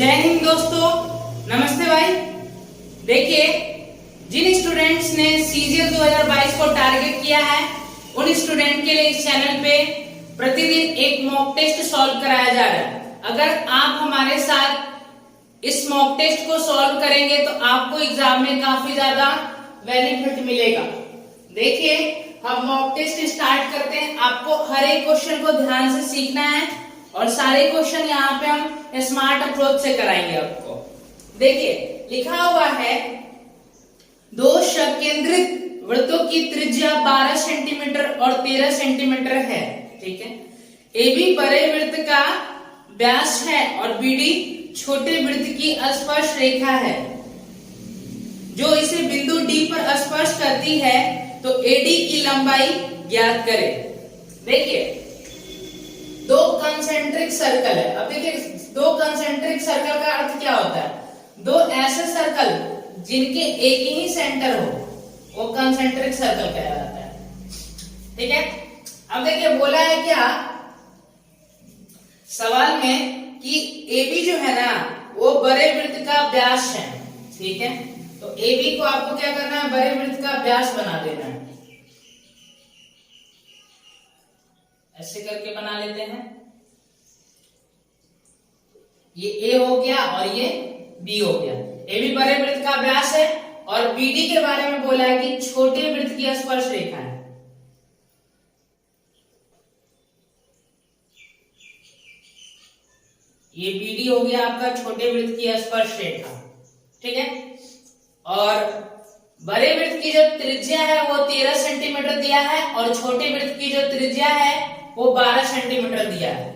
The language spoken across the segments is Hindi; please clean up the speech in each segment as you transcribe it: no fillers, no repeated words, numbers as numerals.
जय हिंद दोस्तों, नमस्ते भाई। देखिए, जिन स्टूडेंट्स ने सीजीएल 2022 को टारगेट किया है उन स्टूडेंट के लिए इस चैनल पे प्रतिदिन एक मॉक टेस्ट सॉल्व कराया जा रहा है। अगर आप हमारे साथ इस मॉक टेस्ट को सॉल्व करेंगे तो आपको एग्जाम में काफी ज्यादा बेनिफिट मिलेगा। देखिए, हम मॉक टेस्ट स्टार्ट करते हैं। आपको हर एक क्वेश्चन को ध्यान से सीखना है और सारे क्वेश्चन यहाँ पे हम स्मार्ट अप्रोच से कराएंगे आपको। देखिए, लिखा हुआ है दो सकेंद्रित वृत्तों की त्रिज्या 12 सेंटीमीटर और 13 सेंटीमीटर है। ठीक है, AB बड़े वृत्त का व्यास है और BD छोटे वृत्त की स्पर्श रेखा है जो इसे बिंदु D पर स्पर्श करती है, तो AD की लंबाई ज्ञात करें। देखिए, दो कंसेंट्रिक सर्कल है। अब देखिए, दो कंसेंट्रिक सर्कल का अर्थ क्या होता है? दो ऐसे सर्कल जिनके एक ही सेंटर हो वो कंसेंट्रिक सर्कल कहलाता है। ठीक है, अब देखिए बोला है क्या सवाल में कि AB जो है ना वो बड़े वृत्त का व्यास है। ठीक है, तो AB को आपको क्या करना है? बड़े वृत्त का व्यास बना देना है। ऐसे करके बना लेते हैं। ये A हो गया और ये B हो गया। AB बड़े वृत्त का व्यास है और BD के बारे में बोला है कि छोटे वृत्त की स्पर्श रेखा है। ये BD हो गया आपका छोटे वृत्त की स्पर्श रेखा। ठीक है, और बड़े वृत्त की जो त्रिज्या है वो 13 सेंटीमीटर दिया है और छोटे वृत्त की जो त्रिज्या है वो 12 सेंटीमीटर दिया है।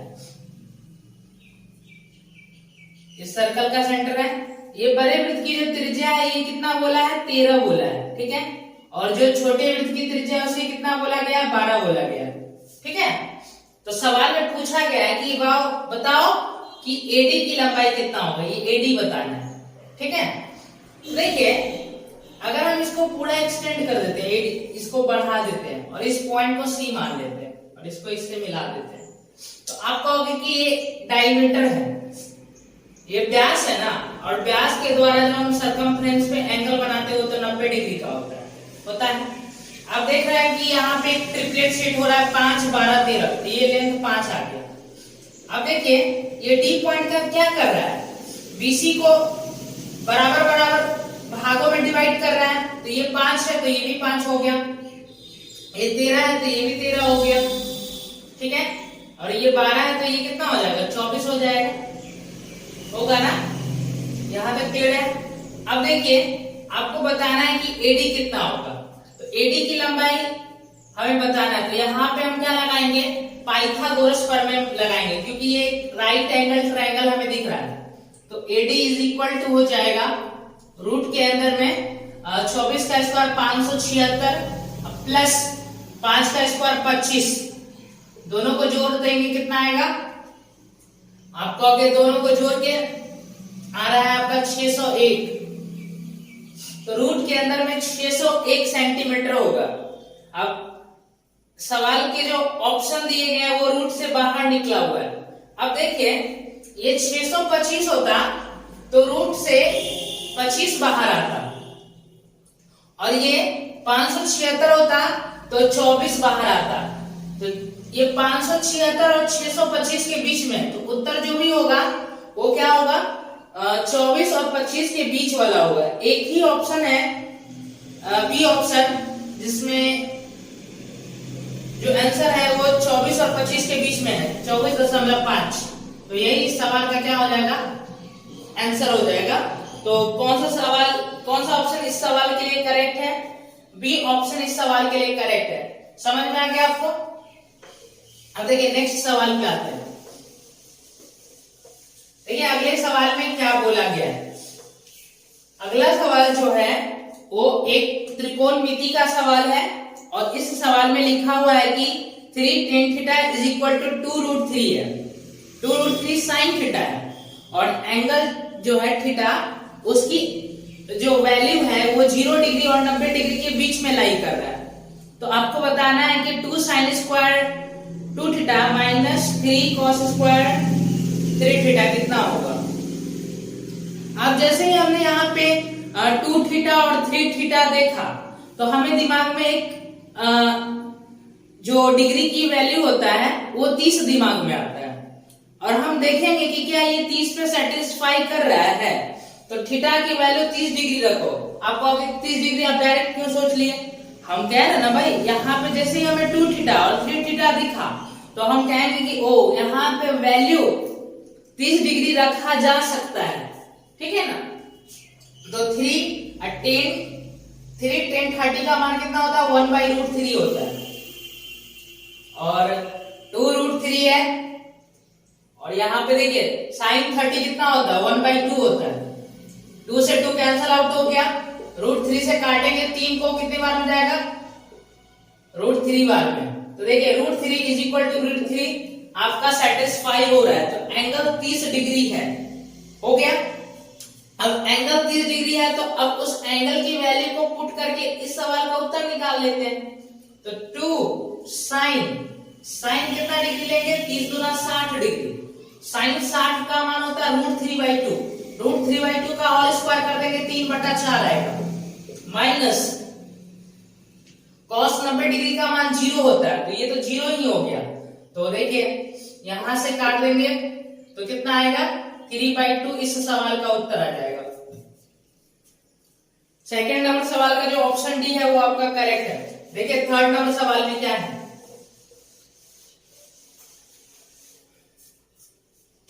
इस सर्कल का सेंटर है। ये बड़े वृत्त की जो त्रिज्या है ये कितना बोला है? 13 बोला है। ठीक है, और जो छोटे वृत्त की त्रिज्या है उसे कितना बोला गया? 12 बोला गया। ठीक है, तो सवाल में पूछा गया है कि बताओ कि AD की लंबाई कितना होगा। ये AD बताना है। ठीक है, देखिए अगर हम इसको पूरा एक्सटेंड कर देते हैं, इसको बढ़ा देते हैं और इस पॉइंट को C मान लेते हैं और इसको इससे मिला देते हैं, तो आप कहोगे कि ये डायमीटर है, ये व्यास है ना, और व्यास के द्वारा जब हम सर्कमफ्रेंस पे एंगल बनाते हो तो 90 डिग्री का होता है। अब देख रहे हैं कि यहाँ पे एक ट्रिपलेट सेट हो रहा है 5, 12, 13, तो ये लेंथ 5 आ गया। अब देखिए ये D पॉइंट का क्या कर रहा है? BC को बराबर बराबर भागों में डिवाइड कर रहा है, तो ये 5 है तो ये भी 5 हो गया, ये 13 है तो ये भी 13 हो गया। ठीक है, और ये 12 है तो ये कितना हो जाएगा? 24 हो जाएगा, होगा ना? यहां तक क्लियर है। अब देखिए आपको बताना है कि AD कितना होगा, तो AD की लंबाई हमें बताना है। तो यहाँ पे हम क्या लगाएंगे? पाइथागोरस प्रमेय लगाएंगे, क्योंकि ये राइट एंगल ट्रायंगल हमें दिख रहा है। तो AD इज इक्वल टू हो जाएगा रूट के अंदर में 24 का स्क्वायर 576 प्लस 5 का स्क्वायर 25, दोनों को जोड़ देंगे कितना आएगा? आप कहोगे दोनों को जोड़ के आ रहा है आपका 601, तो रूट के अंदर में 601 सेंटीमीटर होगा। अब सवाल के जो ऑप्शन दिए गए हैं वो रूट से बाहर निकला हुआ है। अब देखिए ये 625 होता तो रूट से 25 बाहर आता, और ये 576 होता तो 24 बाहर आता। तो ये 576 और 625 के बीच में, तो उत्तर जो भी होगा वो क्या होगा? 24 और 25 के बीच वाला होगा। एक ही ऑप्शन है बी ऑप्शन, जिसमें जो आंसर है वो 24 और 25 के बीच में है, 24.5। तो यही इस सवाल का क्या हो जाएगा? आंसर हो जाएगा। तो कौन सा ऑप्शन इस सवाल के लिए करेक्ट है? बी ऑप्शन इस सवाल के लिए करेक्ट है। समझ में आ गया आपको? अब देखिए नेक्स्ट सवाल पे आते हैं। देखिए अगले सवाल में क्या बोला गया है। अगला सवाल जो है वो एक त्रिकोणमिति का सवाल है और इस सवाल में लिखा हुआ है कि 3 tan theta is equal to 2√3 है। 2√3 sin थीटा है और एंगल जो है थीटा उसकी जो वैल्यू है वो 0 डिग्री और 90 डिग्री के बीच में लाई कर रहा है। तो आपको बताना है कि 2 sin square 2 theta minus 3 cos square 3 theta कितना होगा। अब जैसे ही हमने यहाँ पे 2 थीटा और 3 थीटा देखा तो हमें दिमाग में एक जो डिग्री की वैल्यू होता है वो 30 दिमाग में आता है, और हम देखेंगे कि क्या ये 30 पे सेटिस्फाई कर रहा है। तो थीटा की वैल्यू 30 डिग्री रखो। आपको अभी 30 डिग्री आप डायरेक्ट क्यों सोच लिए? हम कह रहे ना भाई, यहाँ पे जैसे ही हमें 2 थीटा और 3 थीटा दिखा तो हम कहेंगे कि ओ यहाँ पे वैल्यू 30 डिग्री रखा जा सकता है, ठीक है ना। तो 3 10 30 का मान कितना होता है? 1/√3 होता है, और 2√3 है, और यहाँ पे देखिए sin 30 कितना होता है? 1/2 होता है। 2 से 2 कैंसल आउट हो गया, √3 से काटेंगे 3 को, कितने बार में जाएगा? √3 बार में। तो देखिए √3 इज इक्वल टू √3 आपका सेटिस्फाई हो रहा है, तो एंगल 30 डिग्री है, हो गया। अब एंगल 30 डिग्री है तो अब उस एंगल की वैल्यू को पुट करके इस सवाल का उत्तर निकाल लेते हैं। तो 2 साइन कितना डिग्री लेंगे? 30 दूना 60 डिग्री। साइन 60 का मान होता है √3/2, √3/2 का होल स्क्वायर कर देंगे 3/4 आएगा, माइनस cos 90 डिग्री का मान 0 होता है, तो ये तो 0 ही हो गया। तो देखिए यहां से काट देंगे तो कितना आएगा? 3/2। इस सवाल का उत्तर आ जाएगा। सेकेंड नंबर सवाल का जो ऑप्शन डी है वो आपका करेक्ट है। देखिए थर्ड नंबर सवाल में क्या है?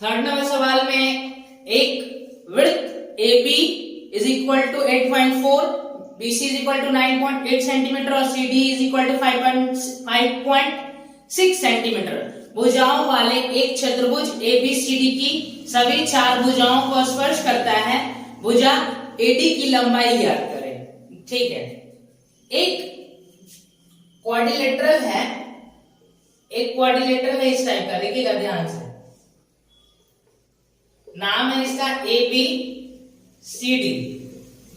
थर्ड नंबर सवाल में एक width AB is equal to 8.4, BC is equal to 9.8 centimetre और CD is equal to 5.6 centimetre भुजाओं वाले एक चतुर्भुज ABCD की सभी 4 भुजाओं को स्पर्श करता है। भुजा AD की लंबाई ज्ञात करें। ठीक है, एक क्वाड्रिलेटरल है, एक क्वाड्रिलेटरल है इस टाइप का, देखिएगा ध्यान से। नाम है इसका ABCD।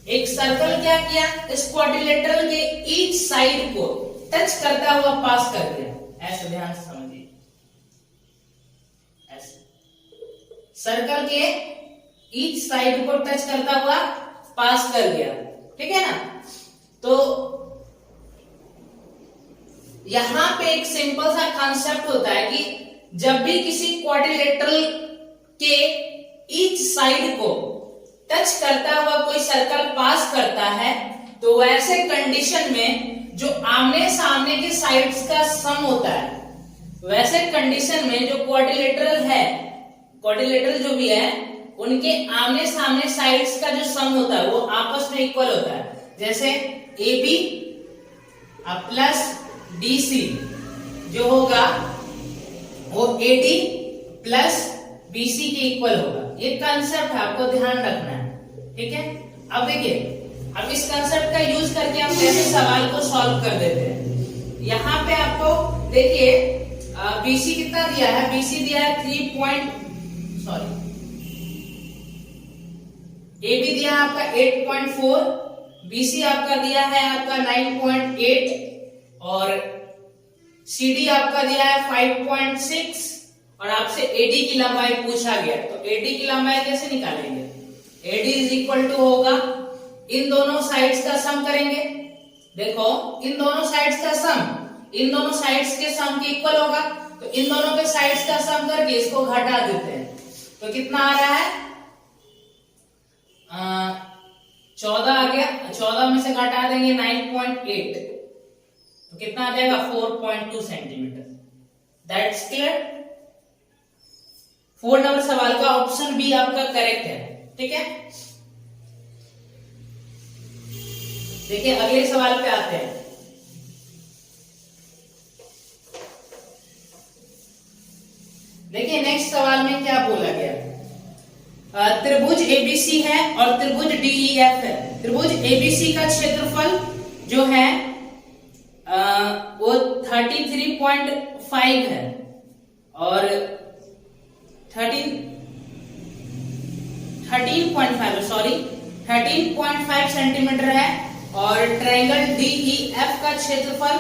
एक सर्कल क्या किया? इस क्वाड्रिलेटरल के ईच साइड को टच करता हुआ पास कर दिया। ऐसे ध्यान से समझिए, ऐसे सर्कल के ईच साइड को टच करता हुआ पास कर गया, ठीक है ना। तो यहां पे एक सिंपल सा कॉन्सेप्ट होता है कि जब भी किसी क्वाड्रिलेटरल के ईच साइड को टच करता हुआ कोई सर्कल पास करता है तो वैसे कंडीशन में जो आमने सामने के साइड्स का सम होता है, वैसे कंडीशन में जो क्वाड्रिलेटरल है, क्वाड्रिलेटरल जो भी है उनके आमने सामने साइड्स का जो सम होता है वो आपस में इक्वल होता है। जैसे AB प्लस DC जो होगा वो AD प्लस BC के इक्वल होगा। ये कंसेप्ट है, आपको ध्यान रखना है, ठीक है। अब देखिए, अब इस कंसेप्ट का यूज करके हम कैसे सवाल को सॉल्व कर देते हैं। यहाँ पे आपको देखिए BC कितना दिया है? BC दिया है AB दिया है आपका 8.4, BC आपका दिया है आपका 9.8 और CD आपका दिया है 5.6 और आपसे AD की लंबाई पूछा गया। तो AD की लंबाई कैसे निकालेंगे? AD इज इक्वल टू होगा, इन दोनों साइड्स का सम करेंगे। देखो इन दोनों साइड्स का सम इन दोनों साइड्स के सम के इक्वल होगा, तो इन दोनों के साइड्स का सम करके इसको घटा देते हैं। तो कितना आ रहा है? 14 आ गया। 14 में से घटा देंगे 9.8 तो कितना आ जाएगा? 4.2 सेंटीमीटर। That's clear. 4 नंबर सवाल का ऑप्शन बी आपका करेक्ट है, ठीक है। देखिए अगले सवाल पे आते हैं। देखिए नेक्स्ट सवाल में क्या बोला गया? त्रिभुज ABC है और त्रिभुज DEF है। त्रिभुज ABC का क्षेत्रफल जो है वो 33.5 है और 13.5 सेंटीमीटर है और ट्रायंगल DEF का क्षेत्रफल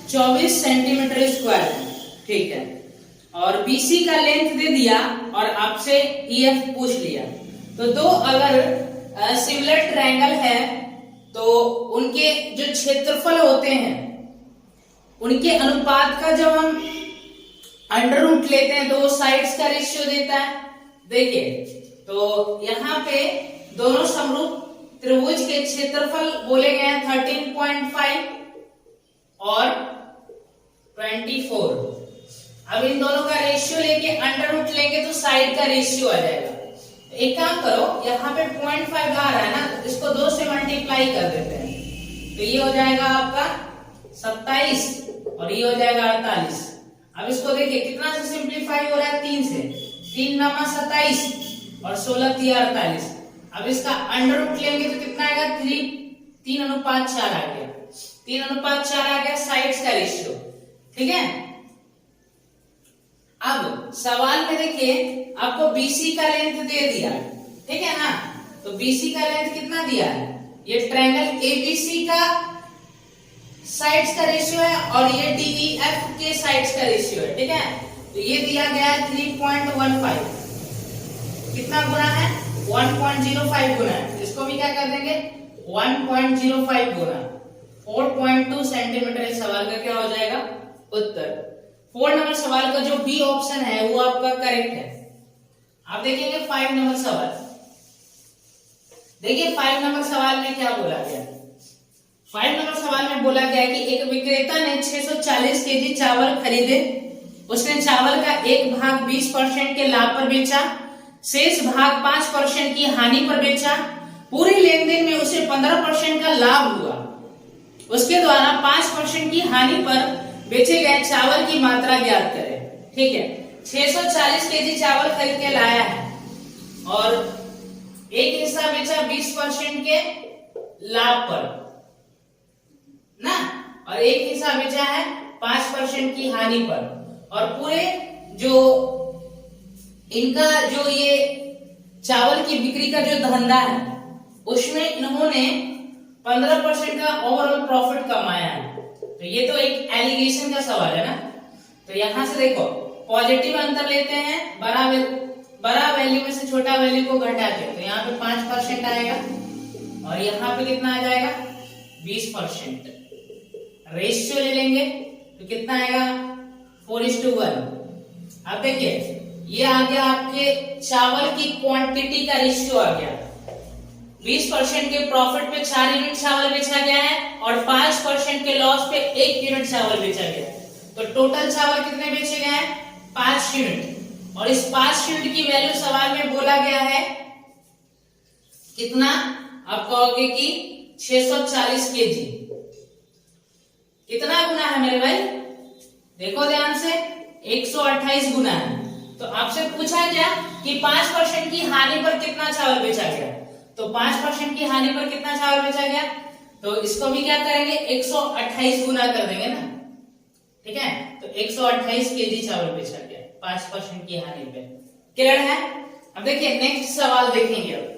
24 सेंटीमीटर स्क्वायर है, ठीक है। और BC का लेंथ दे दिया और आपसे EF पूछ लिया। तो दो अगर सिमिलर ट्रायंगल है तो उनके जो क्षेत्रफल होते हैं उनके अनुपात का जब हम अंडर रूट लेते हैं तो वो साइड्स का रेशियो देता है। देखिए तो यहाँ पे दोनों समरूप त्रिभुज के क्षेत्रफल बोले गए हैं 13.5 और 24। अब इन दोनों का रेशियो लेके अंडर रूट लेंगे तो साइड का रेशियो आ जाएगा। एक काम करो, यहाँ पे 0.5 आ रहा है ना, तो इसको 2 से मल्टीप्लाई कर देते हैं तो ये हो जाएगा आपका 27 और ये हो जाएगा 48। अब इसको देखिए कितना से सिंप्लीफाई हो रहा है, 3 से। 3 9 27 और 16 3 48। अब इसका अंडर रूट लेंगे तो कितना आएगा, 3:4 आ गया। 3:4 आ गया साइड्स का रेशियो। ठीक है, अब सवाल में देखिए आपको BC का लेंथ दे दिया, ठीक है ना। तो BC का लेंथ कितना दिया है, ये ट्रायंगल ABC का साइड्स का रेशियो है और ये DEF के साइड्स का रेशियो है। ठीक है, तो ये दिया गया है 3.15। कितना गुना है, 1.05 गुना है। इसको भी क्या कर देंगे, 1.05 गुना 4.2 सेंटीमीटर। इस सवाल का क्या हो जाएगा उत्तर। 4 नंबर सवाल का जो बी ऑप्शन है वो आपका करेक्ट है। आप देखेंगे 5 नंबर सवाल। देखिए 5 नंबर सवाल में क्या बोला गया। 5 नंबर सवाल में बोला गया कि एक विक्रेता ने 640 केजी चावल खरीदे। उसने चावल का एक भाग 20% के लाभ पर बेचा, शेष भाग 5% की हानि पर बेचा। पूरे लेन देन में उसे 15% का लाभ हुआ। उसके द्वारा 5% की हानि पर बेचे गए चावल की मात्रा ज्ञात करें। ठीक है, 640 केजी चावल खरीद के लाया है और एक हिस्सा बेचा 20% के लाभ पर ना, और एक हिस्सा बेचा है 5% की हानि पर। और पूरे जो इनका जो ये चावल की बिक्री का जो धंधा है उसमें इन्होंने 15% का ओवरऑल प्रॉफिट कमाया है। तो ये तो एक एलिगेशन का सवाल है ना। तो यहां से देखो पॉजिटिव अंतर लेते हैं, बड़ा वैल्यू में से छोटा वैल्यू को घटा के, तो यहाँ पे 5% आएगा और यहाँ पे कितना आ जाएगा 20%। रेशियो ले लेंगे तो कितना आएगा 4:1। अब देखिए ये आ गया आपके चावल की क्वांटिटी का रेशियो आ गया। 20% के प्रॉफिट पे 4 यूनिट चावल बेचा गया है और 5% के लॉस पे 1 यूनिट चावल बेचा गया है। तो टोटल चावल कितने बेचे गए हैं, 5 यूनिट। और इस 5 यूनिट की वैल्यू सवाल में बोला गया है कितना, आप कहोगे कि 640 केजी। कितना गुना है मेरे भाई, देखो ध्यान से, 128 गुना है। तो आपसे पूछा गया कि 5% की हानि पर कितना चावल बेचा गया। तो 5% की हानि पर कितना चावल बेचा गया, तो इसको भी क्या करेंगे 128 गुना कर देंगे ना। ठीक है, तो 128 केजी चावल बेचा गया 5% की हानि पे। क्लियर है। अब देखिए नेक्स्ट सवाल देखेंगे। अब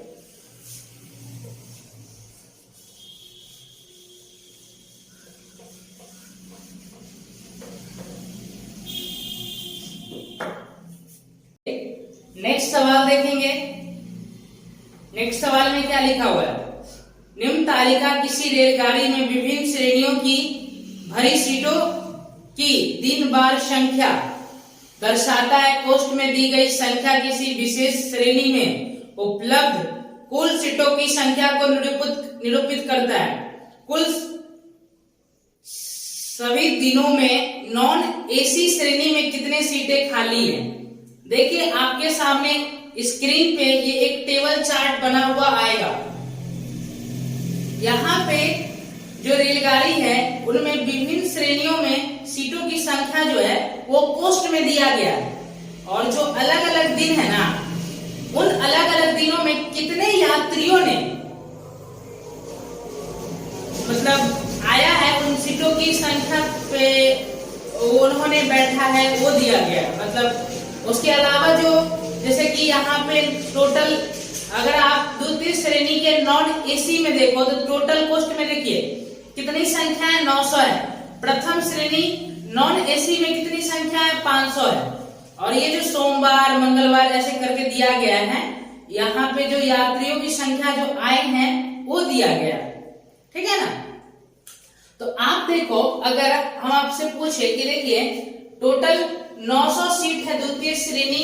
नेक्स्ट सवाल देखेंगे। नेक्स्ट सवाल में क्या लिखा हुआ है, निम्न तालिका किसी रेलगाड़ी में विभिन्न श्रेणियों की भरी सीटों की दिन बार संख्या दर्शाता है। कोष्ठ में दी गई संख्या किसी विशेष श्रेणी में उपलब्ध कुल सीटों की संख्या को निरूपित करता है। कुल सभी दिनों में नॉन एसी श्रेणी में कितने सीटें खाली हैं। देखिए आपके सामने स्क्रीन पे ये एक टेबल चार्ट बना हुआ आएगा। यहाँ पे जो रेलगाड़ी है उनमें विभिन्न श्रेणियों में सीटों की संख्या जो है वो कोष्ठ में दिया गया है। और जो अलग अलग दिन है ना, उन अलग अलग दिनों में कितने यात्रियों ने मतलब आया है, उन सीटों की संख्या पे उन्होंने बैठा है वो दिया गया है। मतलब उसके अलावा जो जैसे कि यहाँ पे टोटल अगर आप द्वितीय श्रेणी के नॉन एसी में देखो तो टोटल कोस्ट में देखिए कितनी संख्या है, 900 है। प्रथम श्रेणी नॉन एसी में कितनी संख्या है, 500 है। और ये जो सोमवार मंगलवार ऐसे करके दिया गया है यहाँ पे जो यात्रियों की संख्या जो आए हैं वो दिया गया, ठीक है ना। तो आप देखो, अगर हम आपसे पूछे कि देखिए टोटल 900 सीट है द्वितीय श्रेणी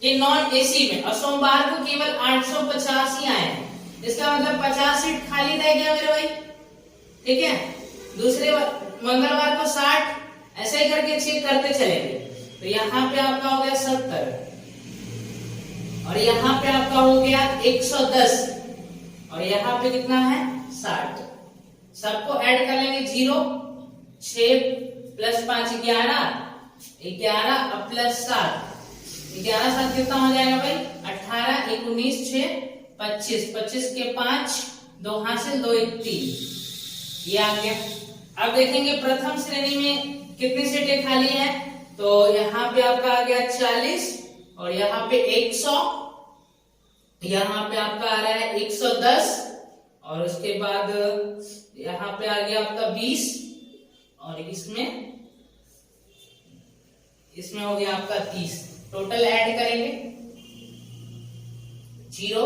के नॉन एसी में और सोमवार को केवल 850 ही आए हैं, इसका मतलब 50 सीट खाली रह गया मेरे भाई, ठीक है। दूसरे मंगलवार को 60, ऐसे ही करके चेक करते चलेंगे। तो यहाँ पे आपका हो गया 70 और यहाँ पे आपका हो गया 110 और यहाँ पे कितना है 60। सबको ऐड कर लेंगे 0, 6 प्लस 5 11, 11 और प्लस 7, 11 7 कितना हो जाएगा भाई 18, 19 6 25, 25 के 5, 2 हासिल 2 1 3, ये आ गया। अब देखेंगे प्रथम श्रेणी में कितनी सीटें खाली है, तो यहाँ पे आपका आ गया 40 और यहाँ पे 100, यहाँ पे आपका आ रहा है 110 और उसके बाद यहाँ पे आ गया आपका 20 और इसमें हो गया आपका 30। टोटल ऐड करेंगे 0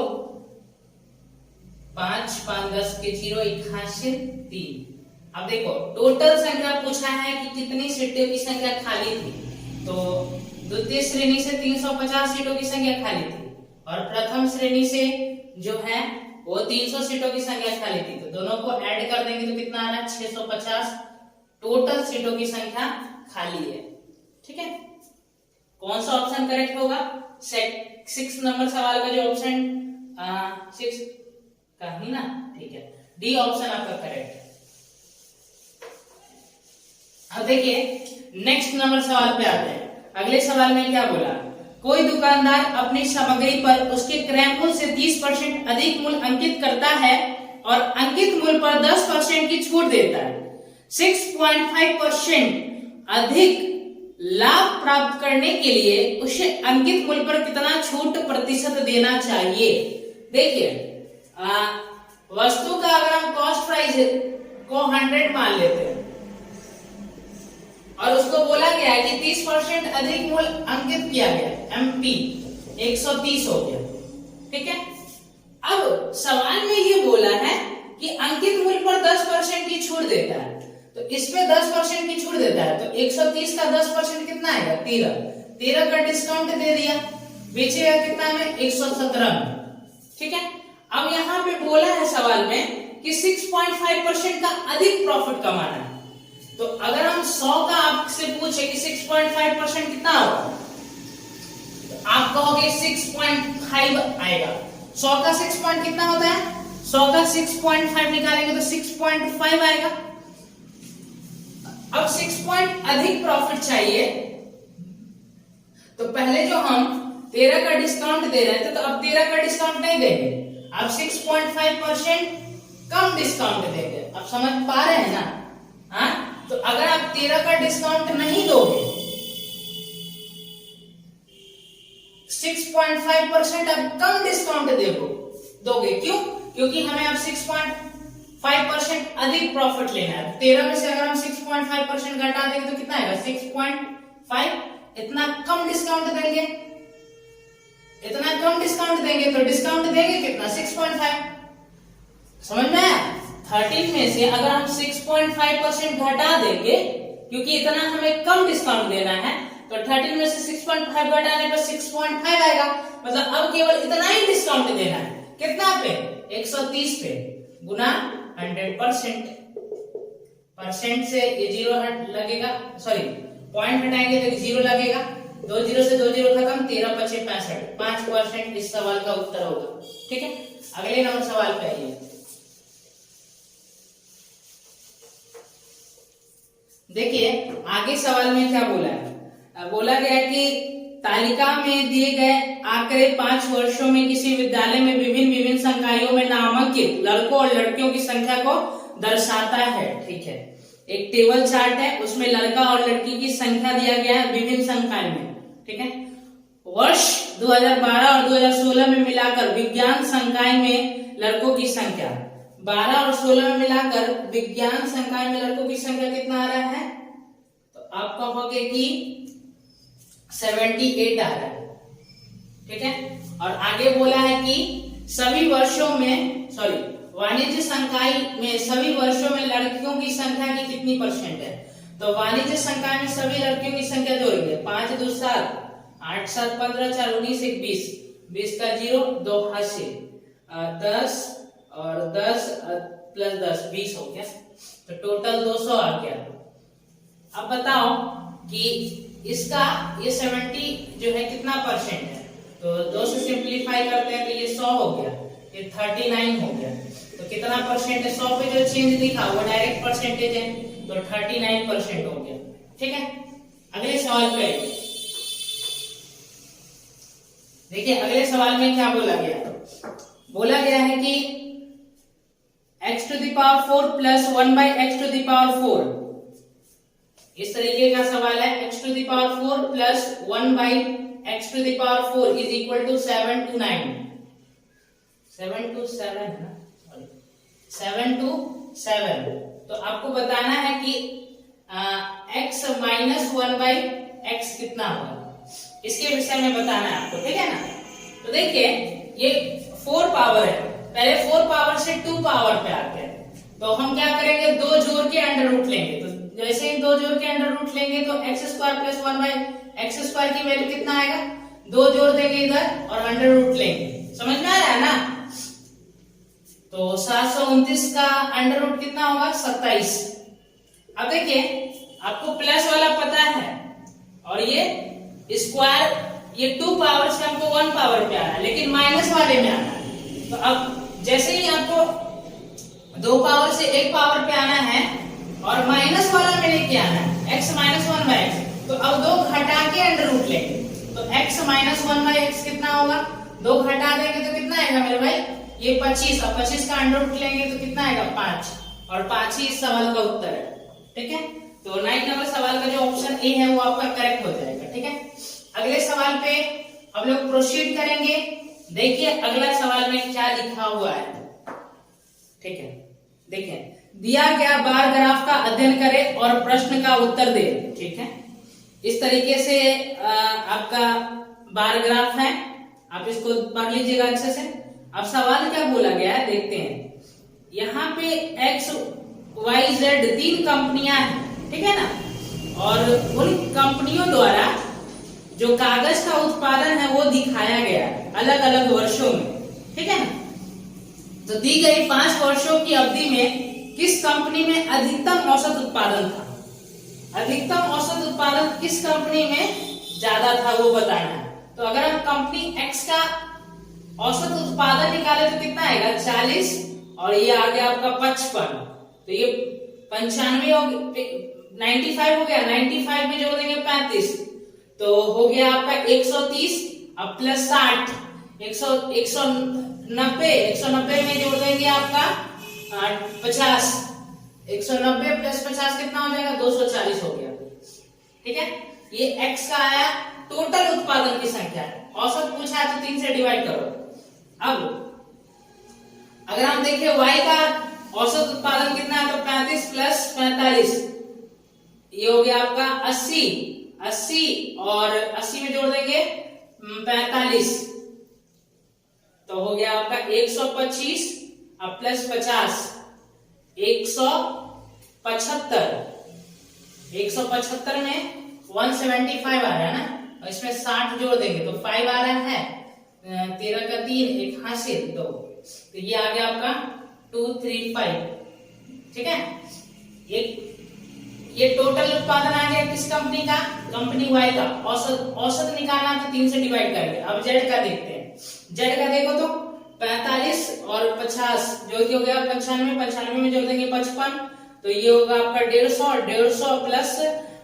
5 5 10 के 0 1 हासिल 3। अब देखो टोटल संख्या पूछा है कि कितनी सीटों की संख्या खाली थी, तो द्वितीय श्रेणी से 350 सीटों की संख्या खाली थी और प्रथम श्रेणी से जो है वो 300 सीटों की संख्या खाली थी, तो दोनों को ऐड कर देंगे तो कितना आ रहा है 650 टोटल सीटों की संख्या खाली है, ठीक है। कौन सा ऑप्शन करेक्ट होगा? 6 नंबर सवाल का जो ऑप्शन 6 का ही ना, ठीक है, डी ऑप्शन आपका करेक्ट है। अब देखिए नेक्स्ट नंबर सवाल पे आते हैं। अगले सवाल में क्या बोला, कोई दुकानदार अपनी सामग्री पर उसके क्रय मूल्य से 30% अधिक मूल्य अंकित करता है और अंकित मूल्य पर 10% की छूट देता है। 6.5% अधिक लाभ प्राप्त करने के लिए उसे अंकित मूल्य पर कितना छूट प्रतिशत देना चाहिए? देखिए वस्तु का अगर हम कॉस्ट प्राइस को 100 मान लेते हैं और उसको बोला गया है कि 30% अधिक मूल्य अंकित किया गया, MP 130 हो गया, ठीक है। अब सवाल में ये बोला है कि अंकित मूल्य पर 10% की छूट देता है, तो इस पे 10% की छूट देता है, तो 130 का 10% कितना आएगा 13 का डिस्काउंट दे दिया, बेचेगा कितना में 117 में, ठीक है। अब यहाँ पे बोला है सवाल में कि 6.5% का अधिक प्रॉफिट कमाना है, तो अगर हम 100 का आपसे पूछे कि 6.5% कितना होगा, तो आप कहोगे 6.5 आएगा। 100 का 6 पॉइंट कितना होता है, 100 का 6.5 निकालेंगे तो 6.5 आएगा। अब 6 पॉइंट अधिक प्रॉफिट चाहिए, तो पहले जो हम 13 का डिस्काउंट दे रहे थे, तो अब 13 का डिस्काउंट नहीं देंगे, अब 6.5% कम डिस्काउंट देंगे। अब समझ पा रहे हैं ना? हाँ, तो अगर आप 13 का डिस्काउंट नहीं दोगे, 6.5% आप कम डिस्काउंट दोगे, क्यों? क्योंकि हमें अब 6.5% अधिक प्रॉफिट लेना है। 13 में से अगर हम 6.5% घटा देंगे तो कितना आएगा 6.5, इतना कम डिस्काउंट देंगे, तो डिस्काउंट देंगे कितना 6.5। समझ में आया? 13 में से अगर हम 6.5% घटा देंगे, क्योंकि इतना हमें कम डिस्काउंट देना है, तो 13 में से 6.5 घटाने पर 6.5 आएगा, मतलब अब केवल इतना ही डिस्काउंट देना है। कितना पे? 130 पे गुना 100%। परसेंट से ये 0 हट लगेगा, सॉरी पॉइंट हटाएंगे तो 0 लगेगा, 2 0 से 2 0 खत्म, 13 5 65, 5% इस सवाल का उत्तर होगा, ठीक है। अगले नंबर सवाल पे आइए। देखिए आगे सवाल में क्या बोला है, बोला गया कि तालिका में दिए गए आंकड़े 5 वर्षों में किसी विद्यालय में विभिन्न संकायों में नामांकित लड़कों और लड़कियों की संख्या को दर्शाता है, ठीक है। एक टेबल चार्ट है, उसमें लड़का और लड़की की संख्या दिया गया है विभिन्न संकाय में, ठीक है। वर्ष 2012 और 2016 में मिलाकर विज्ञान संकाय में लड़कों की संख्या 12 और 16 में मिलाकर विज्ञान संकाय में लड़कों की संख्या कितना आ रहा है, तो आप कहोगे कि 78 आ रहा है, ठीक है। और आगे बोला है कि सभी वर्षों में वाणिज्य संकाय में सभी वर्षों में लड़कियों की संख्या की कितनी % है। तो वाणिज्य संकाय में सभी लड़कियों की संख्या जोड़ेंगे, 5 2 7, 8 7 15, 4 19 1 20, 20 का 0 2 80, 10 और 10 प्लस 10 20 हो गया, तो टोटल 200 आ गया। अब बताओ कि इसका ये 70 जो है कितना % है। तो 2 से सिंप्लीफाई करते हैं तो ये 100 हो गया, ये 39 हो गया। तो कितना % है, 100 पे जो चेंज दिखा वो डायरेक्ट परसेंटेज है, तो 39% हो गया। ठीक है, अगले सवाल पे देखिए। अगले सवाल में क्या बोला गया, बोला गया है कि x to the power 4 plus 1/x to the power 4, इस तरीके का सवाल है। x to the power 4 plus 1/x to the power 4 is equal to 7 to 9, 7 to 7 है ना, 7 to 7। तो आपको बताना है कि x माइनस 1/x कितना होगा, इसके विषय में बताना है आपको, ठीक है ना। तो देखिए ये 4 पावर है, पहले 4 पावर से 2 पावर पे आते हैं, तो हम क्या करेंगे, 2 जोड़ के अंडर रूट लेंगे। तो जैसे ही 2 जोड़ के अंडर रूट लेंगे तो x² प्लस 1/x² की वैल्यू कितना आएगा, 2 जोड़ देंगे इधर और अंडर रूट लेंगे। समझ में आ रहा है ना। तो 729 का अंडर रूट कितना होगा, 27। अब देखिए आपको प्लस वाला पता है और ये स्क्वायर, ये 2 पावर से हमको 1 पावर पे आना है, लेकिन माइनस वाले में आना है। तो अब जैसे ही आपको 2 पावर से 1 पावर पे आना है और माइनस वाला में लेके आना है, x माइनस 1/x, तो अब 2 घटा के अंडर रूट लेंगे। तो x माइनस 1/x कितना होगा, 2 घटा देंगे तो कितना आएगा मेरे भाई, ये 25, और 25 का अंडर रूट लेंगे तो कितना आएगा 5, और 5 ही इस सवाल का उत्तर है। ठीक है, तो 9 नंबर सवाल का जो ऑप्शन ए है वो आपका करेक्ट हो जाएगा। ठीक है, अगले सवाल पे हम लोग प्रोसीड करेंगे। देखिए अगला सवाल में क्या लिखा हुआ है। ठीक है, देखिए दिया गया बार ग्राफ का अध्ययन करें और प्रश्न का उत्तर दे। ठीक है, इस तरीके से आपका बार ग्राफ है, आप इसको पढ़ लीजिएगा अच्छे से। अब सवाल क्या बोला गया है देखते हैं। यहाँ पे x y z 3 कंपनियां हैं, ठीक है ना, और उन कंपनियों द्वारा जो कागज का उत्पादन है वो दिखाया गया अलग अलग वर्षों में। ठीक है ना, तो दी गई 5 वर्षों की अवधि में किस कंपनी में अधिकतम औसत उत्पादन था। अधिकतम औसत उत्पादन किस कंपनी में ज्यादा था वो बताना है। तो अगर हम कंपनी x का औसत उत्पादन निकाले तो कितना आएगा 40, और ये आ गया आपका 55, तो ये 95 हो 95 हो गया, 95 में जोड़ देंगे 35, तो हो गया आपका 130, अब प्लस 60, 190 में जोड़ देंगे आपका 50, 190 प्लस 50 कितना हो जाएगा 240 हो गया। ठीक है, ये x का आया टोटल उत्पादन की संख्या है, औसत पूछा है तो 3 से डिवाइड करो। अब अगर हम देखें y का औसत उत्पादन कितना है तो 35 प्लस 45, ये हो गया आपका 80 और 80 में जोड़ देंगे 45, तो हो गया आपका 125, अब प्लस 50 175 में 175 आ रहा है ना, और इसमें 60 जोड़ देंगे तो 5 आ रहा है, 13 का 3, 1 हासिल 2, तो ये आ गया आपका 235। ठीक है, ये टोटल उत्पादन आ गया किस कंपनी का, कंपनी वाई का। औसत निकालना तो 3 से डिवाइड करेंगे। अब जेड का देखते हैं, जेड का देखो तो 45 और 50 जो कि हो गया 95 में जोड़ देंगे 55, तो ये होगा आपका 150 प्लस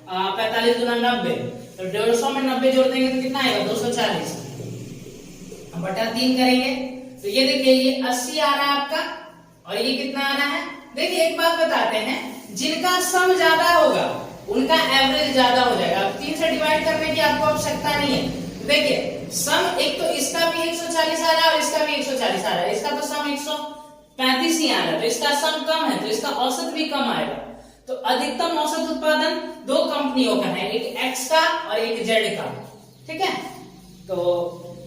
45 गुना 90, तो 150 में 90 जोड़ देंगे तो कितना आएगा 240, हम बटा 3 करेंगे तो ये देखिए ये 80 आ रहा है आपका, और ये कितना आ रहा है। देखिए एक बात बताते हैं, जिनका सम ज्यादा होगा उनका एवरेज ज्यादा हो जाएगा। 3 से डिवाइड करने की आपको आवश्यकता नहीं है। देखिए सम एक तो इसका भी 140 आ रहा है और इसका भी 140 आ रहा है, इसका तो सम 135 ही आ रहा है, तो इसका सम कम है तो इसका औसत भी कम आएगा। तो अधिकतम औसत उत्पादन 2 कंपनियों का है, एक एक्स का और एक जेड का। ठीक है, तो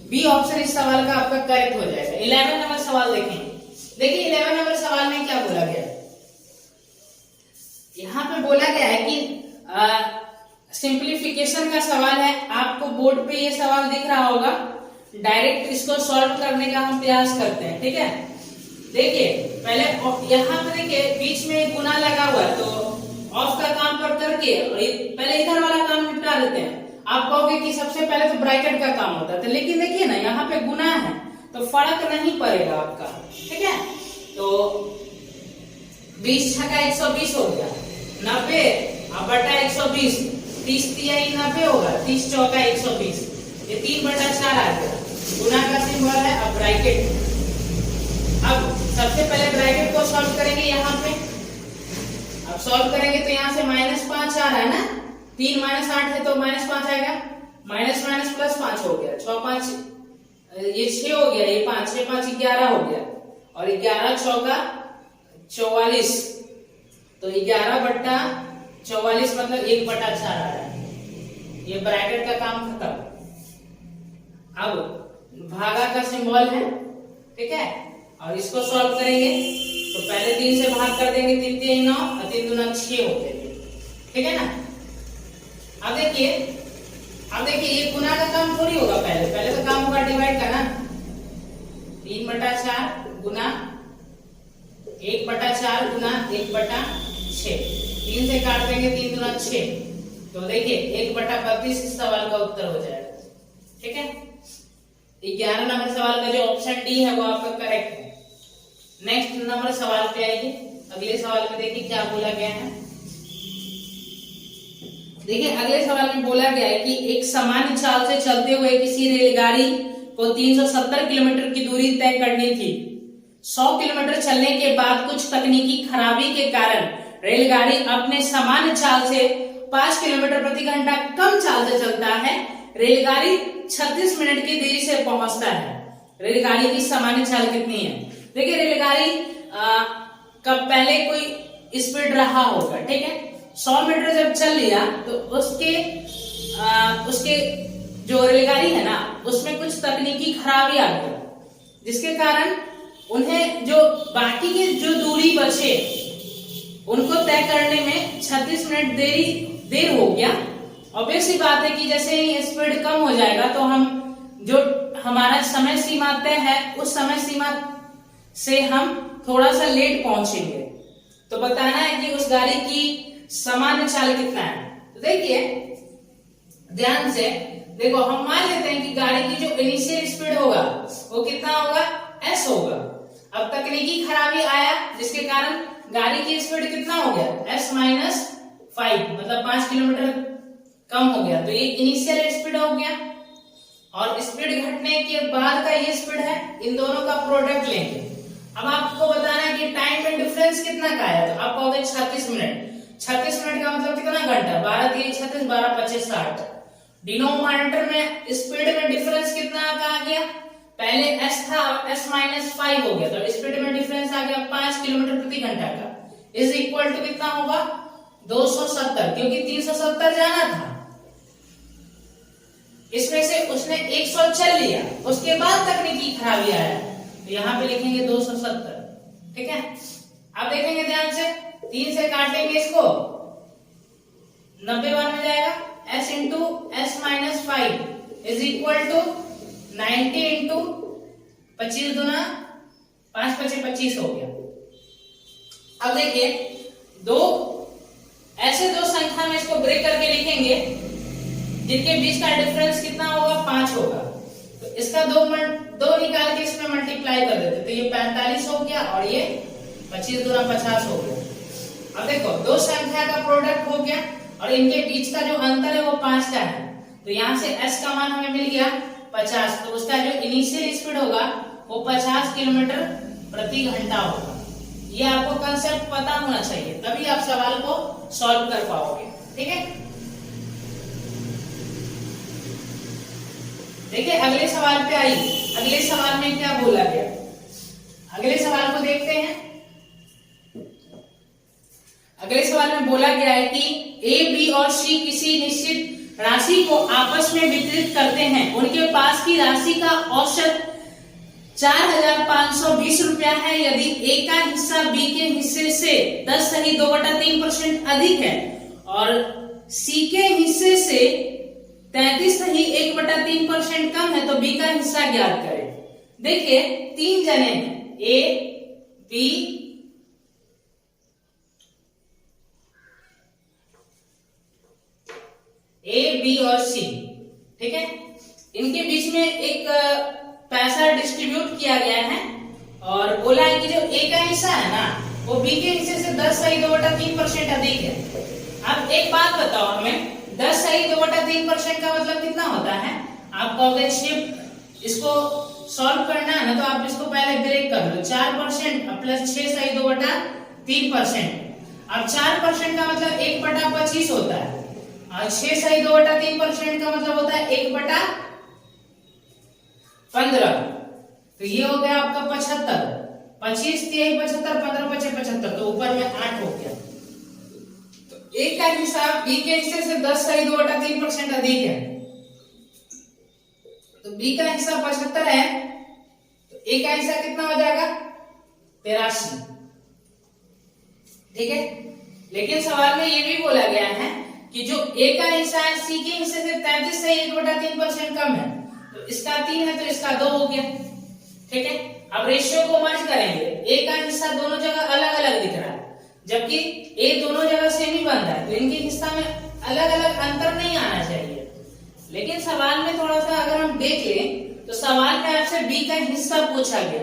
बी ऑप्शन इस सवाल का आपका करेक्ट हो जाएगा। 11 नंबर सवाल देखें। देखिए 11 नंबर सवाल में क्या बोला गया है। यहाँ पे बोला गया है कि सिंप्लीफिकेशन का सवाल है। आपको बोर्ड पे ये सवाल दिख रहा होगा। डायरेक्ट इसको सॉल्व करने का हम प्रयास करते हैं, ठीक है। देखिए पहले यहाँ पे देखिए बीच में गुना लगा हुआ है, तो ऑफ का काम पर करके पहले इधर वाला काम निपटा देते हैं। आप कहोगे कि सबसे पहले तो ब्रैकेट का काम होता था, लेकिन देखिए ना यहाँ पे गुना है तो फर्क नहीं पड़ेगा आपका, ठीक है। तो 20 छका 120 हो गया, 90 बटा 120, 30 तिया 90 होगा, 30 चौका 120, ये 3/4 आ गया। गुना का सिंबल है। अब ब्रैकेट, अब सबसे पहले ब्रैकेट को सॉल्व करेंगे। यहाँ पे अब सॉल्व करेंगे तो यहाँ से -5 आ रहा है ना, 3 - 8 है तो -5 आएगा, माइनस माइनस प्लस 5 हो गया, 6 5 ये 6 हो गया, ये 5 6 5 11 हो गया, और 11 चौका 44, तो 11/44 मतलब 1/4 आ रहा है। ये ब्रैकेट का काम खत्म। अब भागा का सिंबल है, ठीक है, और इसको सॉल्व करेंगे तो पहले 3 से भाग कर देंगे, 3 3 9 और 3 दूना 6 हो जाएंगे, ठीक है ना। अब देखिए ये गुना का काम थोड़ी होगा, पहले तो काम होगा डिवाइड का ना। 3/4 गुना 1/4 गुना 1/6, 3 से काट देंगे, 3 दूना 6, तो देखिए 1/32 इस सवाल का उत्तर हो जाएगा, ठीक है। 11 नंबर सवाल का जो ऑप्शन डी है वो आपका करेक्ट है। नेक्स्ट नंबर सवाल पे आइए। अगले सवाल में देखिए क्या बोला गया है। देखिए अगले सवाल में बोला गया है कि एक सामान्य चाल से चलते हुए किसी रेलगाड़ी को 370 किलोमीटर की दूरी तय करनी थी। 100 किलोमीटर चलने के बाद कुछ तकनीकी खराबी के कारण रेलगाड़ी अपने सामान्य चाल से 5 किलोमीटर प्रति घंटा कम चाल से चलता है। रेलगाड़ी 36 मिनट की देरी से पहुंचता है। रेलगाड़ी की सामान्य चाल कितनी है? देखिए रेलगाड़ी का पहले कोई स्पीड रहा होगा, ठीक है। 100 मीटर जब चल लिया तो उसके जो रेलगाड़ी है ना उसमें कुछ तकनीकी खराबी आ गई, जिसके कारण उन्हें जो बाकी की जो दूरी बचे उनको तय करने में 36 मिनट देर हो गया। ऑब्वियस सी बात है कि जैसे ही स्पीड कम हो जाएगा तो हम जो हमारा समय सीमा तय है उस समय सीमा से हम थोड़ा सा लेट पहुंचेंगे। तो बताना है कि उस गाड़ी की सामान्य चाल कितना है। तो देखिए ध्यान से देखो, हम मान लेते हैं कि गाड़ी की जो इनिशियल स्पीड होगा वो कितना होगा, s होगा। अब तकनीकी खराबी आया जिसके कारण गाड़ी की स्पीड कितना हो गया, s - 5 मतलब 5 किलोमीटर कम हो गया। तो ये इनिशियल स्पीड हो गया, और स्पीड घटने के बाद का ये स्पीड है, इन दोनों का प्रोडक्ट लेंगे। अब आपको बताना है कि टाइम में डिफरेंस कितना का आया, तो आप कहोगे 36 मिनट। 36 मिनट का मतलब कितना घंटा, 12 3 36, 12 25 60। डिनोमिनेटर में स्पीड में डिफरेंस कितना का आ गया, पहले s था s - 5 हो गया, तो स्पीड में डिफरेंस आ गया 5 किलोमीटर प्रति घंटा का, इज इक्वल टू कितना होगा 270, क्योंकि 370 जाना था, इसमें से उसने 100 चल लिया, उसके बाद तकनीकी खराबी आया, तो यहाँ पे लिखेंगे 270, ठीक है। अब देखेंगे ध्यान से, 3 से काटेंगे इसको, 90 बार में जाएगा, s into s - 5 is equal to 90 into 25 दूना 5 5 25 हो गया। अब देखिए ऐसे दो संख्या में इसको ब्रेक करके लिखेंगे जिनके बीच का डिफरेंस कितना होगा, 5 होगा। तो इसका दो निकाल के इसमें मल्टीप्लाई कर देते, तो ये 45 हो गया और ये 25 दूना 50 हो गया। अब देखो दो संख्या का प्रोडक्ट हो गया और इनके बीच का जो अंतर है वो 5 का है, तो यहाँ से s का मान हमें मिल गया 50, तो उसका जो इनिशियल स्पीड होगा वो 50 किलोमीटर प्रति घंटा होगा। ये आपको कंसेप्ट पता होना चाहिए, तभी आप सवाल को सॉल्व कर पाओगे, ठीक है। देखिए अगले सवाल पे आई। अगले सवाल में क्या बोला गया, अगले सवाल को देखते हैं। अगले सवाल में बोला गया है कि ए, बी और सी किसी निश्चित राशि को आपस में वितरित करते हैं, उनके पास की राशि का औसत 4,520 रुपया है। यदि ए का हिस्सा बी के हिस्से से 10.2/3% अधिक है और सी के हिस्से से 33.1/3% कम है तो बी का हिस्सा ज्ञात करें। देखिए 3 जने हैं, ए बी और सी, ठीक है। इनके बीच में एक पैसा डिस्ट्रीब्यूट किया गया है और बोला है कि जो ए का हिस्सा है ना वो बी के हिस्से से 10.2/3% अधिक है। अब एक बात बताओ हमें, 10.2/3% का मतलब कितना होता है? आप कहोगे इसको सॉल्व करना है ना तो आप इसको पहले ब्रेक कर लो, 4% प्लस 6.2/3%। अब 4% का मतलब 1/25 होता है और 6.2/3% का मतलब होता है 1/15। तो ये हो गया आपका 75, 25 3 75, 15 5 75, तो ऊपर में 8 हो गया। तो ए का हिस्सा बी के हिस्से से 10.2/3% अधिक है, तो बी का हिस्सा 75 है, तो ए का हिस्सा कितना हो जाएगा? 83, ठीक है। लेकिन सवाल में ये भी बोला गया है कि जो ए का हिस्सा है सी के हिस्से से 33.1/3% कम है, तो इसका 3 है तो इसका 2 हो गया, ठीक है। अब रेशियो को मर्ज करेंगे, ए का हिस्सा दोनों जगह अलग अलग दिख रहा है जबकि ए दोनों जगह सेम ही बन रहा है, तो इनके हिस्सा में अलग अलग अंतर नहीं आना चाहिए। लेकिन सवाल में थोड़ा सा अगर हम देख लें तो सवाल में आपसे बी का हिस्सा पूछा गया।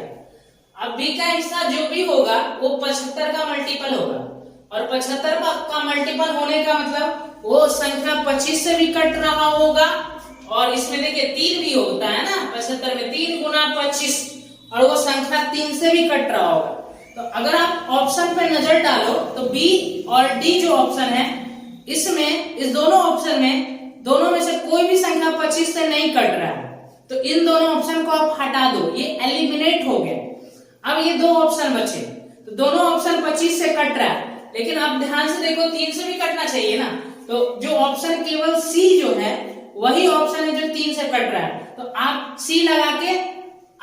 अब बी का हिस्सा जो भी होगा वो 75 का मल्टीपल होगा और 75 का मल्टीपल होने का मतलब वो संख्या 25 से भी कट रहा होगा और इसमें देखिए 3 भी होता है ना, 75 में 3 गुना 25 और वो संख्या 3 से भी कट रहा होगा। तो अगर आप ऑप्शन पे नजर डालो तो बी और डी जो ऑप्शन है इसमें, इस दोनों ऑप्शन में दोनों में से कोई भी संख्या 25 से नहीं कट रहा है, तो इन दोनों ऑप्शन को आप हटा दो, ये एलिमिनेट हो गए। अब ये 2 ऑप्शन बचे, तो दोनों ऑप्शन 25 से कट रहा है, लेकिन आप ध्यान से देखो 3 से भी कटना चाहिए ना, तो जो ऑप्शन केवल सी जो है वही ऑप्शन है जो 3 से कट रहा है, तो आप सी लगा के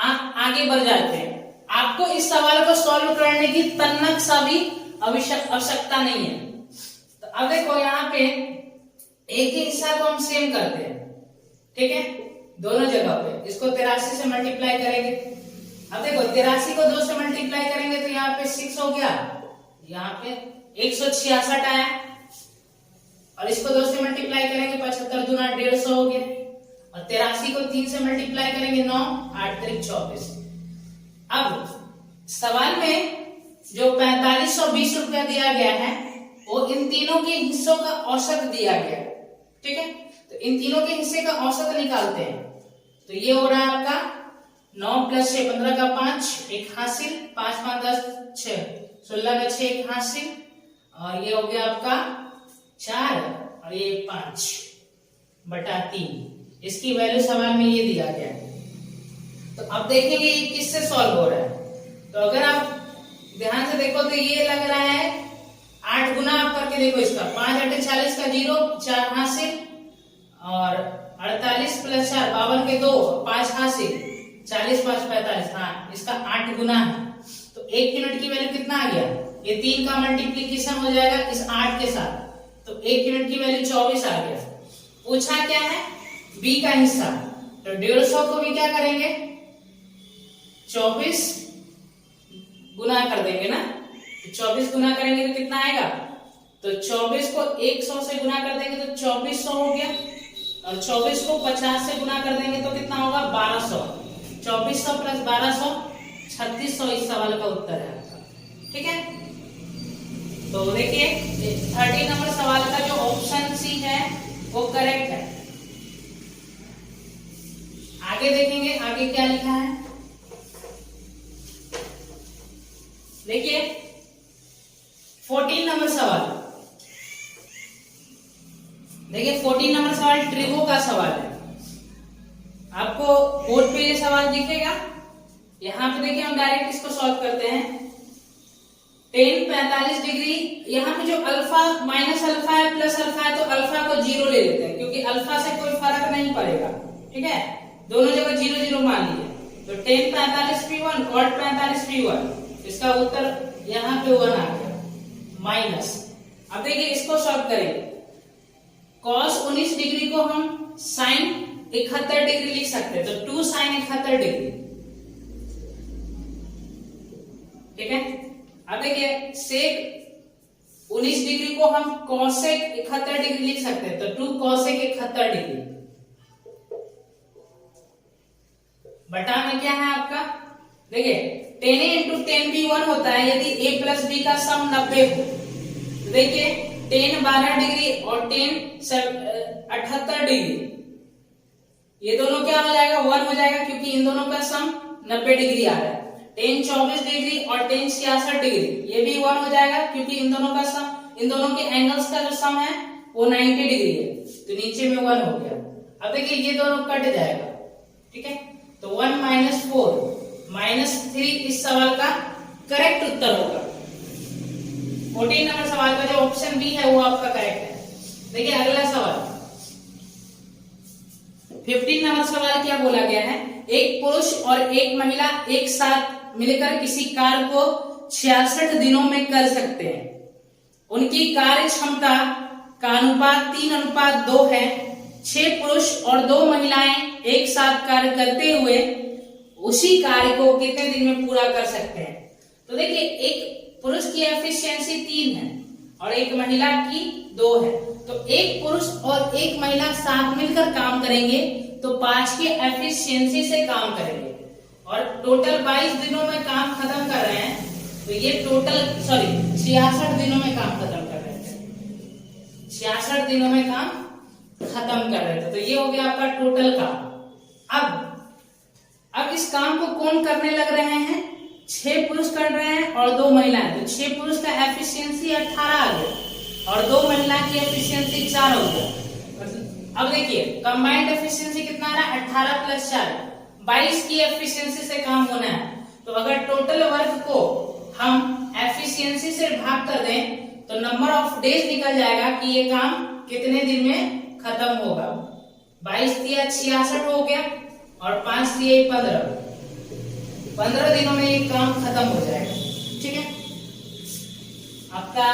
आप आगे बढ़ जाते हैं। आपको इस सवाल को सॉल्व करने की तन्नक सा भी आवश्यकता नहीं है। तो अब देखो यहाँ पे एक ही हिस्सा को हम सेम करते हैं, ठीक है, दोनों जगह पे इसको 83 से मल्टीप्लाई करेंगे। अब देखो 83 को 2 से मल्टीप्लाई करेंगे तो यहाँ पे 6 हो गया, यहाँ पे 166 आया और इसको 2 से मल्टीप्लाई करेंगे 75 दूना 150 हो गया और 83 को 3 से मल्टीप्लाई करेंगे 9 8 3 24। अब सवाल में जो 4520 रुपया दिया गया है वो इन तीनों के हिस्सों का औसत दिया गया है, ठीक है। तो इन तीनों के हिस्से का औसत निकालते हैं, तो ये हो रहा है आपका 9 + 6 15 का 5 एक हासिल, 5 5 10 6 16 का 6 एक हासिल और ये हो गया आपका 4 और ये 5/3। इसकी वैल्यू सवाल में ये दिया गया है। तो अब देखेंगे ये किससे सॉल्व हो रहा है। तो अगर आप ध्यान से देखो तो ये लग रहा है 8 गुना आप करके देखो इसका, 5 8 40 का 0 4 हासिल और 48 + 4 52 के 2 5 हासिल 40 5 45। हाँ इसका 8 गुना है, तो 1 यूनिट की वैल्यू कितना आ गया? ये 3 का मल्टीप्लीकेशन हो जाएगा इस 8 के साथ, तो 1 यूनिट की वैल्यू 24 आ गया। पूछा क्या है? बी का हिस्सा, तो 150 को भी क्या करेंगे 24 गुना कर देंगे ना, तो 24 गुना करेंगे तो कितना आएगा? तो 24 को 100 से गुना कर देंगे तो 2400 हो गया और 24 को 50 से गुना कर देंगे तो कितना होगा 1200। 2400 + 1200 3600 इस सवाल का उत्तर है आपका, ठीक है। तो देखिए 30 नंबर सवाल का जो ऑप्शन सी है वो करेक्ट है। आगे देखेंगे आगे क्या लिखा है, देखिए 14 नंबर सवाल। देखिए 14 नंबर सवाल ट्रिगो का सवाल है। आपको बोर्ड पे ये सवाल दिखेगा, यहाँ पे देखिए हम डायरेक्ट इसको सॉल्व करते हैं। टेन 45 डिग्री, यहाँ पे जो अल्फा माइनस अल्फा है प्लस अल्फा है, तो अल्फा को 0 ले लेते हैं क्योंकि अल्फा से कोई फर्क नहीं पड़ेगा, ठीक है, दोनों जगह 0 0 मान लिए। तो टेन 45 भी 1, कॉट 45 भी 1, इसका उत्तर यहाँ पे 1 आ गया माइनस। अब देखिए इसको सॉल्व करेंगे। कॉस 19 डिग्री को हम साइन 71 डिग्री लिख सकते हैं, तो 2 साइन 71 डिग्री, ठीक है। अब देखिए सेक 19 डिग्री को हम कॉसेक 71 डिग्री लिख सकते हैं, तो 2 कॉसेक 71 डिग्री बटा में क्या है आपका, देखिए 10a इंटू 10 भी 1 होता है यदि a प्लस b का सम 90 हो। तो देखिए 10 12 डिग्री और 10 78 डिग्री, ये दोनों क्या हो जाएगा 1 हो जाएगा क्योंकि इन दोनों का सम 90 डिग्री आ रहा है। 10 24 डिग्री और 10 66 डिग्री, ये भी 1 हो जाएगा क्योंकि इन दोनों का सम, इन दोनों के एंगल्स का जो सम है वो 90 डिग्री है, तो नीचे में 1 हो गया। अब देखिए ये दोनों कट जाएगा, ठीक है, तो 1 माइनस 4 माइनस 3 इस सवाल का करेक्ट उत्तर होगा। 14 नंबर सवाल का जो ऑप्शन बी है वो आपका करेक्ट है। देखिए अगला सवाल 15 नंबर सवाल क्या बोला गया है, एक पुरुष और एक महिला एक साथ मिलकर किसी कार्य को 66 दिनों में कर सकते हैं। उनकी कार्य क्षमता का अनुपात 3:2 है। 6 पुरुष और 2 महिलाएं एक साथ कार्य करते हुए उसी कार्य को कितने दिन में पूरा कर सकते हैं। तो देखिए एक पुरुष की एफिशिएंसी 3 है और एक महिला की 2 है, तो एक पुरुष और एक महिला साथ मिलकर काम करेंगे तो 5 की एफिशिएंसी से काम करेंगे और टोटल 22 दिनों में काम खत्म कर रहे हैं, तो ये टोटल 66 दिनों में काम खत्म कर रहे थे, 66 दिनों में काम खत्म कर रहे थे, तो ये हो गया आपका टोटल काम। अब इस काम को कौन करने लग रहे हैं, 6 पुरुष कर रहे हैं और 2 महिलाएं, तो 6 पुरुष का एफिशिएंसी 18 आ गया और 2 महिला की एफिशिएंसी 4 हो गया। अब देखिए कंबाइंड एफिशिएंसी कितना आ रहा है, 18 प्लस 4 22 की एफिशिएंसी से काम होना है। तो अगर टोटल वर्क को हम एफिशिएंसी से भाग कर दें तो नंबर ऑफ डेज निकल जाएगा कि ये काम कितने दिन में खत्म होगा। 22 दिया 66 हो गया और 5 दिए 15 दिनों में ये काम खत्म हो जाएगा, ठीक है। आपका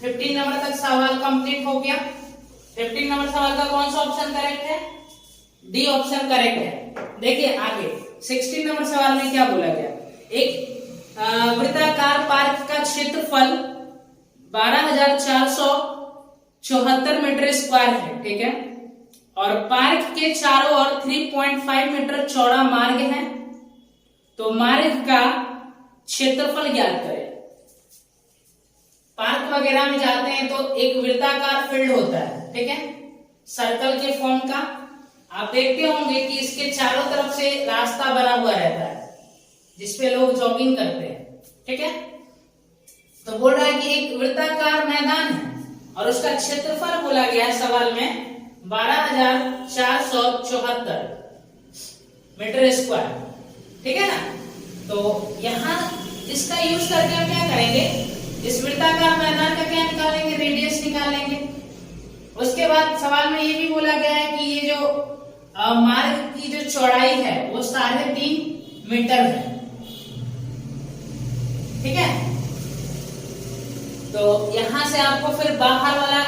15 नंबर तक सवाल कंप्लीट हो गया। 15 नंबर सवाल का कौन सा ऑप्शन करेक्ट है, डी ऑप्शन करेक्ट है। देखिए आगे 16 नंबर सवाल में क्या बोला गया, एक वृत्ताकार पार्क का क्षेत्रफल 12,474 मीटर स्क्वायर है, ठीक है, और पार्क के चारों ओर 3.5 मीटर चौड़ा मार्ग है, तो मार्ग का क्षेत्रफल ज्ञात करें। पार्क वगैरह में जाते हैं तो एक वृत्ताकार फील्ड होता है, ठीक है, सर्कल के फॉर्म का, आप देखते होंगे कि इसके चारों तरफ से रास्ता बना हुआ रहता है जिसपे लोग जॉगिंग करते हैं, ठीक है। तो बोल रहा है कि एक वृत्ताकार मैदान है और उसका क्षेत्रफल बोला गया है सवाल में 12,474 मीटर स्क्वायर, ठीक है ना। तो यहाँ इसका यूज करके हम क्या करेंगे, इस वृत्ताकार मैदान का क्या निकालेंगे, रेडियस निकालेंगे। उसके बाद सवाल में ये भी बोला गया है कि ये जो मार्ग की जो चौड़ाई है वो 3.5 मीटर है, ठीक है। तो यहां से आपको फिर बाहर वाला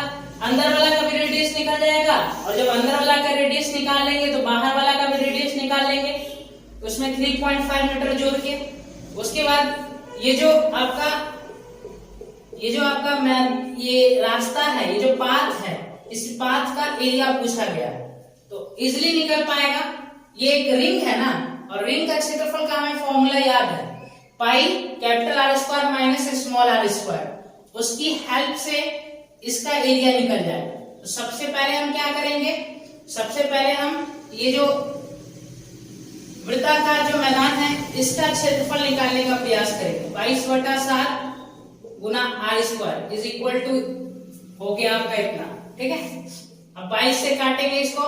अंदर वाला का भी रेडियस निकल जाएगा और जब अंदर वाला का रेडियस निकाल लेंगे तो बाहर वाला का भी रेडियस निकाल लेंगे, उसमें 3.5 मीटर जोड़ के। उसके बाद ये जो आपका ये रास्ता है, ये जो पाथ है, इस पाथ का एरिया पूछा गया है तो इजिली निकल पाएगा। ये एक रिंग है ना, और रिंग का क्षेत्रफल का हमें फॉर्मूला याद है, pi capital R square minus small R square, उसकी हेल्प से इसका एरिया निकल जाएगा। तो सबसे पहले हम क्या करेंगे, सबसे पहले हम ये जो वृत्ताकार जो मैदान है इसका क्षेत्रफल निकालने का प्रयास करेंगे। 22/7 गुना R square is equal to हो गया आपका इतना, ठीक है। अब 22 से काटेंगे इसको,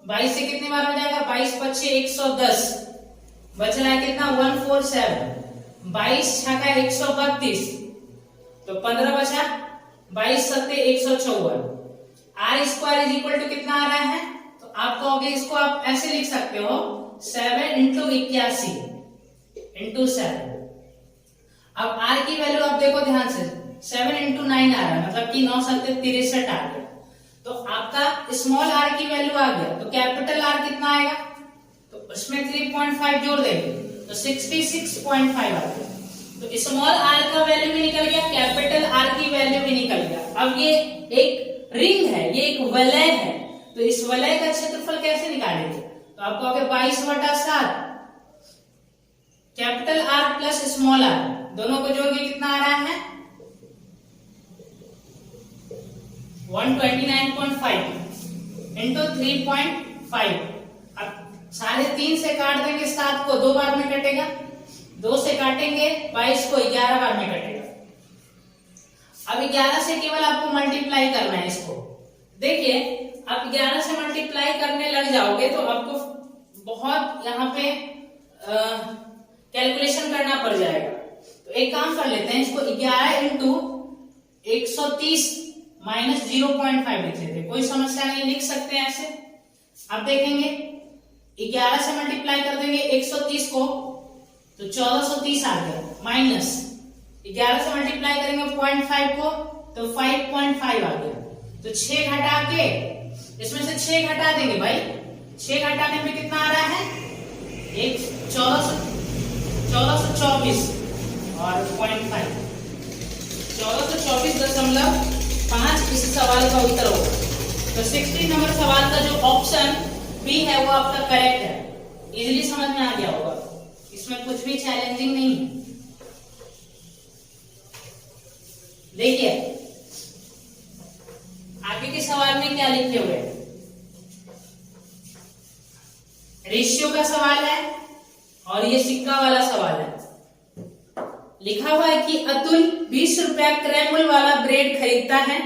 22 से कितनी बार हो जाएगा, 22×5 110, बच रहा है कितना 147, 22 छका 132, तो 15 बचा, 22 सत्ते 154। R square is equal to कितना आ रहा है, तो आप कहोगे इसको आप ऐसे लिख सकते हो 7 इंटू 81 इंटू 7। अब आर की वैल्यू आप देखो ध्यान से, 7 इंटू 9 आ रहा है, मतलब कि 9 सत्ते 63 आ गया। तो आपका स्मॉल आर की वैल्यू आ गया, तो कैपिटल आर कितना आएगा, तो उसमें 3.5 जोड़ देंगे तो 66.5 आ गया। तो स्मॉल आर का वैल्यू भी निकल गया, कैपिटल आर की वैल्यू भी निकल गया। अब ये एक रिंग है, ये एक वलय है, तो इस वलय का क्षेत्रफल कैसे निकालेंगे, तो आप कहोगे 22/7 capital R plus small R दोनों को जोड़ के कितना आ रहा है 129.5 इंटू 3.5। अब 3.5 से काट देंगे 7 को, 2 बार में कटेगा, 2 से काटेंगे 22 को 11 बार में कटेगा। अब 11 से केवल आपको मल्टीप्लाई करना है इसको। देखिए आप 11 से मल्टीप्लाई करने लग जाओगे तो आपको बहुत यहाँ पे कैलकुलेशन करना पड़ जाएगा। तो एक काम कर लेते हैं, इसको 11 इंटू 130 माइनस 0.5 लिख लेते हैं, कोई समस्या नहीं, लिख सकते हैं ऐसे। अब देखेंगे 11 से मल्टीप्लाई कर देंगे 130 को तो 1430 आ गया, माइनस 11 से मल्टीप्लाई करेंगे 0.5 को तो 5.5 आ गया। तो 6 घटा के इसमें से 6 घटा देंगे भाई, 6 घटाने में कितना आ रहा है 1424 और 0.5 1424.5 इस सवाल का उत्तर होगा। तो 16 नंबर सवाल का जो ऑप्शन बी है वो आपका करेक्ट है। इजीली समझ में आ गया होगा, इसमें कुछ भी चैलेंजिंग नहीं है। देखिए आगे के सवाल में क्या लिखे हुए हैं, रेशियो का सवाल है और ये सिक्का वाला सवाल है। लिखा हुआ है कि अतुल 20 रुपया क्रय मूल्य वाला ब्रेड खरीदता है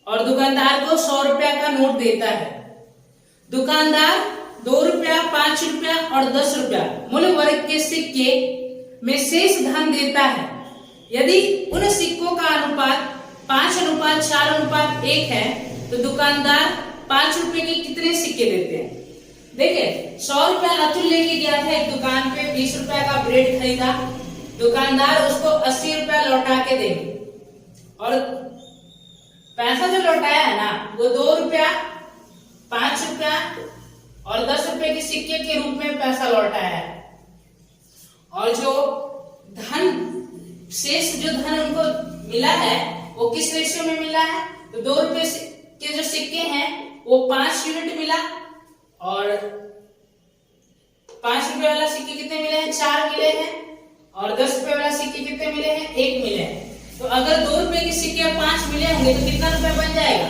और दुकानदार को 100 रुपया का नोट देता है। दुकानदार 2 रुपया, 5 रुपया और 10 रुपया मूल्य वर्ग के सिक्के में शेष धन देता है। यदि उन सिक्कों का अनुपात 5:4:1 है तो दुकानदार 5 रुपए के कितने सिक्के देते हैं। देखिए 100 रुपया अतुल लेके गया था एक दुकान पे, 20 रुपया का ब्रेड खरीदा, दुकानदार उसको 80 रुपया लौटा के देंगे और पैसा जो लौटाया है ना वो 2 रुपया, 5 रुपया और 10 रुपए के सिक्के के रूप में पैसा लौटाया है। और जो धन शेष जो धन उनको मिला है वो किस रेशियो में मिला है, तो 2 रुपए के जो सिक्के हैं वो 5 यूनिट मिला और 5 रुपए वाला सिक्के कितने मिले हैं 4 मिले हैं और 10 रुपए वाला सिक्के कितने मिले हैं 1 मिले हैं। तो अगर 2 रुपए के सिक्के 5 मिले होंगे तो कितना रुपया बन जाएगा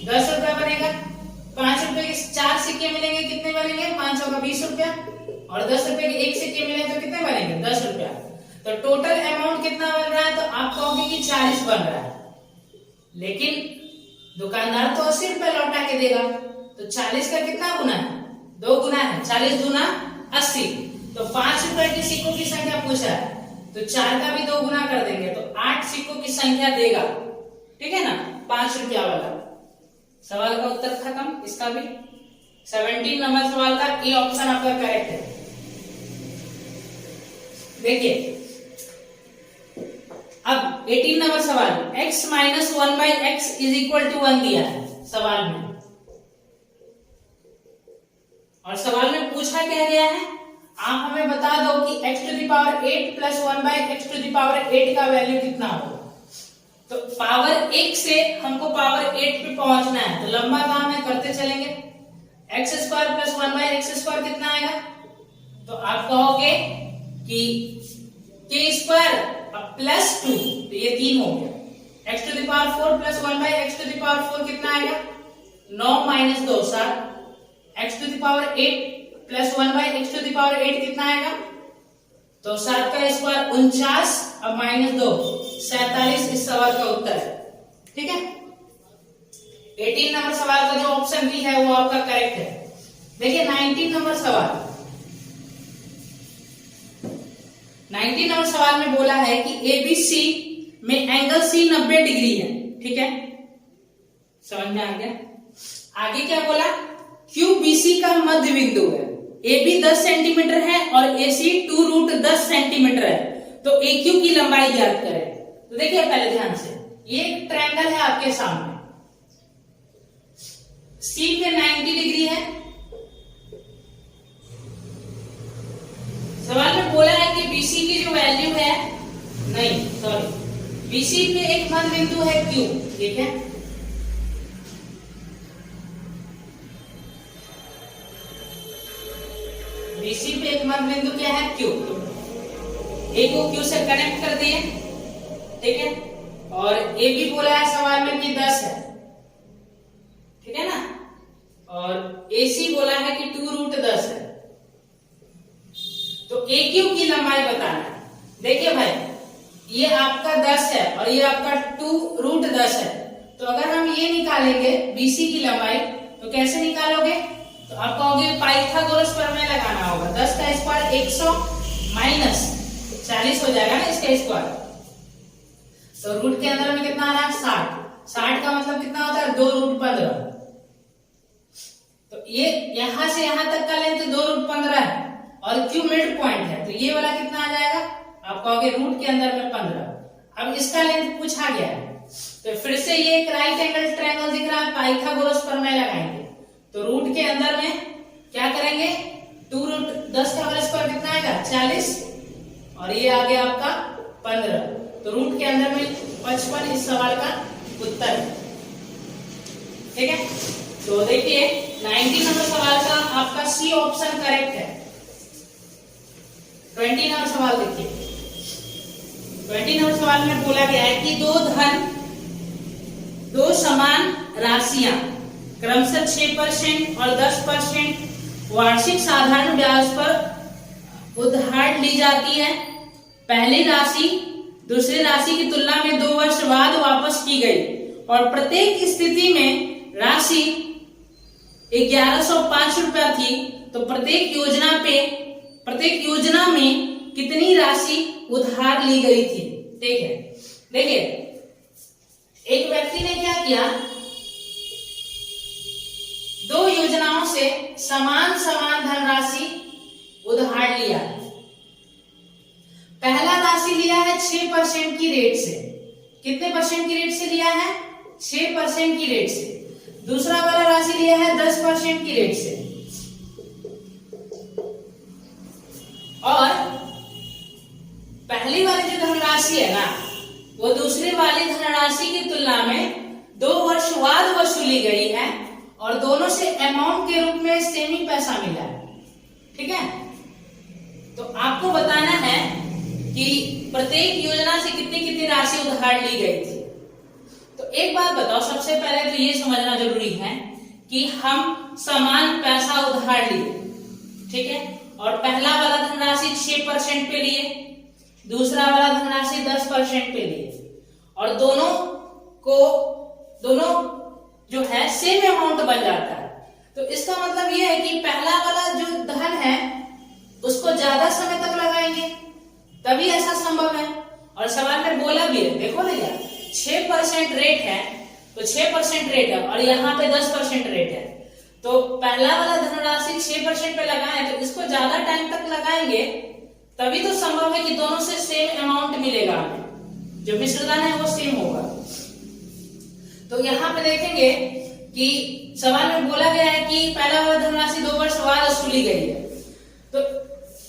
10 रुपया बनेगा। 5 रुपए के 4 सिक्के मिलेंगे कितने बनेंगे 5 होगा 20 रुपया और 10 रुपए के 1 सिक्के मिले तो कितने बनेंगे 10 रुपया। तो टोटल अमाउंट कितना बन रहा है, तो आप कहोगे कि 40 बन रहा है, लेकिन दुकानदार तो 80 रुपया लौटा के देगा। तो 40 का कितना गुना है 2 गुना है, 40 दूना 80। तो 5 रुपए के सिक्कों की संख्या पूछा है तो 4 का भी 2 गुना कर देंगे तो 8 सिक्कों की संख्या देगा, ठीक है ना 5 रुपया वाला। सवाल का उत्तर खत्म। इसका भी 17 नंबर सवाल का ए ऑप्शन आपका करेक्ट है। देखिए अब 18 नंबर सवाल, x minus 1/x is equal to 1 दिया है सवाल में, और सवाल में पूछा क्या गया है, आप हमें बता दो कि x to the power 8 plus 1/x to the power 8 का वैल्यू कितना होगा। तो पावर 1 से हमको पावर 8 पे पहुंचना है, तो लंबा काम है करते चलेंगे। x square plus 1/x square कितना आएगा, तो आप कहोगे कि k स्क्वायर प्लस 2 तो ये 3 हो गया। x to the power 4 plus 1/x to the power 4 कितना आएगा 9 minus 2 7। x to the power 8 plus 1/x to the power 8 कितना आएगा, तो 7 का स्क्वायर 49 अब माइनस 2 47 इस सवाल का उत्तर है, ठीक है। 18 नंबर सवाल का जो ऑप्शन बी है वो आपका करेक्ट है। देखिए 19 नंबर सवाल, 19 नंबर सवाल में बोला है कि एबीसी में एंगल सी 90 डिग्री है, ठीक है, समझ में आ गया। आगे क्या बोला, क्यू बीसी का मध्य बिंदु है, ए बी 10 सेंटीमीटर है और ए सी 2√10 सेंटीमीटर है, तो ए क्यू की लंबाई ज्ञात करें। तो देखिए पहले ध्यान से, ये एक ट्रायंगल है आपके सामने, सी पे 90 डिग्री है। सवाल में बोला है कि बीसी की जो वैल्यू है, नहीं सॉरी, बीसी पे एक मध्य बिंदु है क्यू, ठीक है, बीसी पे एक मध्य बिंदु क्या है, क्यू, ए को क्यू से कनेक्ट कर दिए, ठीक है, और ए भी बोला है सवाल में कि 10 है, ठीक है ना, और ए सी बोला है कि 2√10 है, तो ए क्यू की लंबाई बताना है। देखिए भाई, ये आपका 10 है और ये आपका 2√10 है, तो अगर हम ये निकालेंगे बीसी की लंबाई, तो कैसे निकालोगे, तो आप कहोगे पाइथागोरस प्रमेय लगाना होगा। 10 का स्क्वायर 100 माइनस 40 हो जाएगा ना इसका स्क्वायर, तो रूट के अंदर में कितना आ रहा है, 60। 60 का मतलब कितना होता है, 2√15, तो ये यहां से यहां तक का लेंथ 2√15 है और क्यू मिड पॉइंट है, तो ये वाला कितना आ जाएगा, आप कहोगे रूट के अंदर में 15। अब इसका लेंथ पूछा गया है, तो फिर से ये एक राइट एंगल ट्रायंगल दिख रहा है, पाइथागोरस प्रमेय लगाएंगे, तो रूट के अंदर में क्या करेंगे, 2√10 का होल स्क्वायर कितना आएगा, 40, और ये आ गया आपका 15, तो रूट के अंदर में 55 इस सवाल का उत्तर है, ठीक है। तो देखिए 19 नंबर सवाल का आपका सी ऑप्शन करेक्ट है। 20 नंबर सवाल देखिए, 20 नंबर सवाल में बोला गया है कि दो समान राशियां क्रमशः 6% और 10% वार्षिक साधारण ब्याज पर उधार ली जाती है। पहली राशि दूसरी राशि की तुलना में 2 वर्ष बाद वापस की गई और प्रत्येक स्थिति में राशि 1105 रुपया थी, तो प्रत्येक योजना में कितनी राशि उधार ली गई थी, ठीक है। देखिए एक व्यक्ति ने क्या किया, 2 योजनाओं से समान धनराशि उधार लिया। पहला राशि लिया है 6% की रेट से, कितने परसेंट की रेट से लिया है, 6% की रेट से। दूसरा वाला राशि लिया है 10% की रेट से, और पहली वाली जो धनराशि है ना, वो दूसरी वाली धनराशि की तुलना में 2 वर्ष बाद वसूली गई है और दोनों से अमाउंट के रूप में सेम ही पैसा मिला है, ठीक है। तो आपको बताना है कि प्रत्येक योजना से कितनी कितनी राशि उधार ली गई थी। तो एक बात बताओ, सबसे पहले तो ये समझना जरूरी है कि हम समान पैसा उधार लिए, ठीक है, और पहला वाला धनराशि 6% पे लिए, दूसरा वाला धनराशि 10% पे लिए, और दोनों जो है सेम अमाउंट बन जाता है। तो इसका मतलब ये है कि पहला वाला जो धन है उसको ज्यादा समय तक लगाएंगे तभी ऐसा संभव है। और सवाल में बोला भी है, देखो भैया 6% रेट है, तो 6% रेट है और यहाँ पे 10% रेट है, तो पहला वाला धनराशि 6% पे लगाएं तो इसको ज्यादा टाइम तक लगाएंगे तभी तो संभव है कि दोनों से सेम अमाउंट मिलेगा हमें, जो मिश्रधन है वो सेम होगा। तो यहाँ पे देखेंगे कि सवाल में बोला गया है कि पहला वाला धनराशि 2 वर्ष बाद वसूली गई है। तो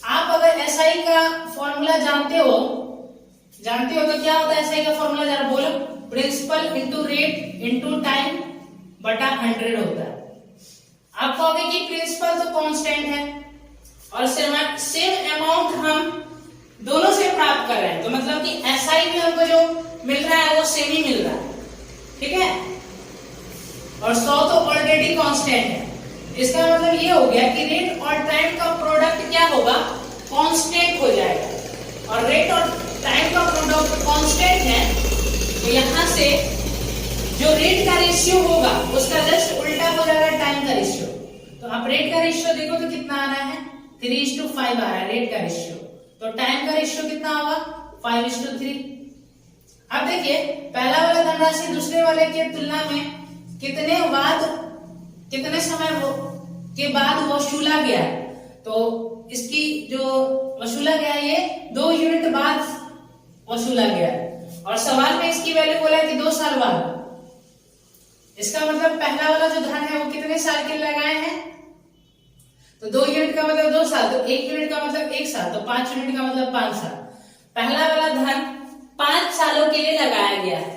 आप अगर एसआई का फॉर्मूला जानते हो तो क्या होता है एसआई का फॉर्मूला, जरा बोलो, principal into rate into time बटा 100 होता है। आप कहोगे कि प्रिंसिपल तो कांस्टेंट है और सेम अमाउंट हम दोनों से प्राप्त कर रहे हैं, तो मतलब कि एसआई भी हमको जो मिल रहा है वो सेम ही मिल रहा है, ठीक है, और 100 तो ऑलरेडी कांस्टेंट है। इसका मतलब ये हो गया कि रेट और टाइम का प्रोडक्ट क्या होगा, कांस्टेंट हो जाएगा, और रेट और टाइम का प्रोडक्ट कांस्टेंट है, तो यहां से जो रेट का रेशियो होगा उसका जस्ट उल्टा हो जाएगा टाइम का रेशियो। तो आप रेट का रेशियो देखो तो कितना आ रहा है, 3:5 आ रहा है रेट का रेशियो, तो टाइम का रेशियो कितना होगा, 5:3। अब देखिए पहला वाला धनराशि दूसरे वाले के तुलना में कितने समय के बाद वसूला गया है, तो इसकी जो वसूला गया है ये 2 यूनिट बाद वसूला गया है, और सवाल में इसकी वैल्यू बोला है कि 2 साल बाद। इसका मतलब पहला वाला जो धन है वो कितने साल के लिए लगाए हैं, तो 2 यूनिट का मतलब 2 साल, तो 1 यूनिट का मतलब 1 साल, तो 5 यूनिट का मतलब 5 साल। पहला वाला धन 5 सालों के लिए लगाया गया है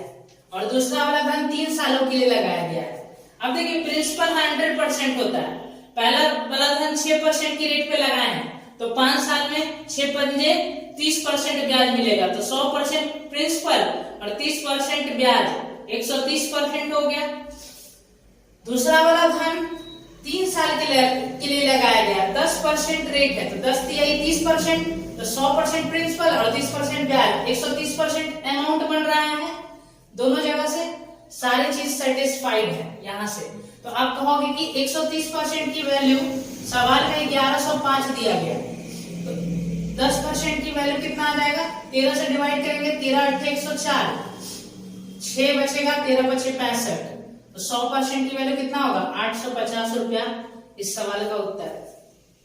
और दूसरा वाला धन 3 सालों के लिए लगाया गया है। अब देखिए प्रिंसिपल 100% होता है, पहला वाला धन 6% की रेट पे लगाए हैं, तो 5 साल में 6 पंजे 30% ब्याज मिलेगा, तो 100% प्रिंसिपल और 30% ब्याज, 130% हो गया। दूसरा वाला धन 3 साल के लिए लगाया गया, 10% रेट है, तो 10 तिहाई 30%, तो 100% प्रिंसिपल और 30% ब्याज, 130% अमाउंट बन रहा है। दोनों जगह से सारी चीज सेटिस्फाइड है यहाँ से, तो आप कहोगे कि 130% की वैल्यू सवाल में 1105 दिया गया, तो 10% की वैल्यू कितना आ जाएगा, 13 से डिवाइड करेंगे, 13 8 104, 6 बचेगा, 13 बचे 65, तो 100% की वैल्यू कितना होगा, 850 रुपया इस सवाल का उत्तर है।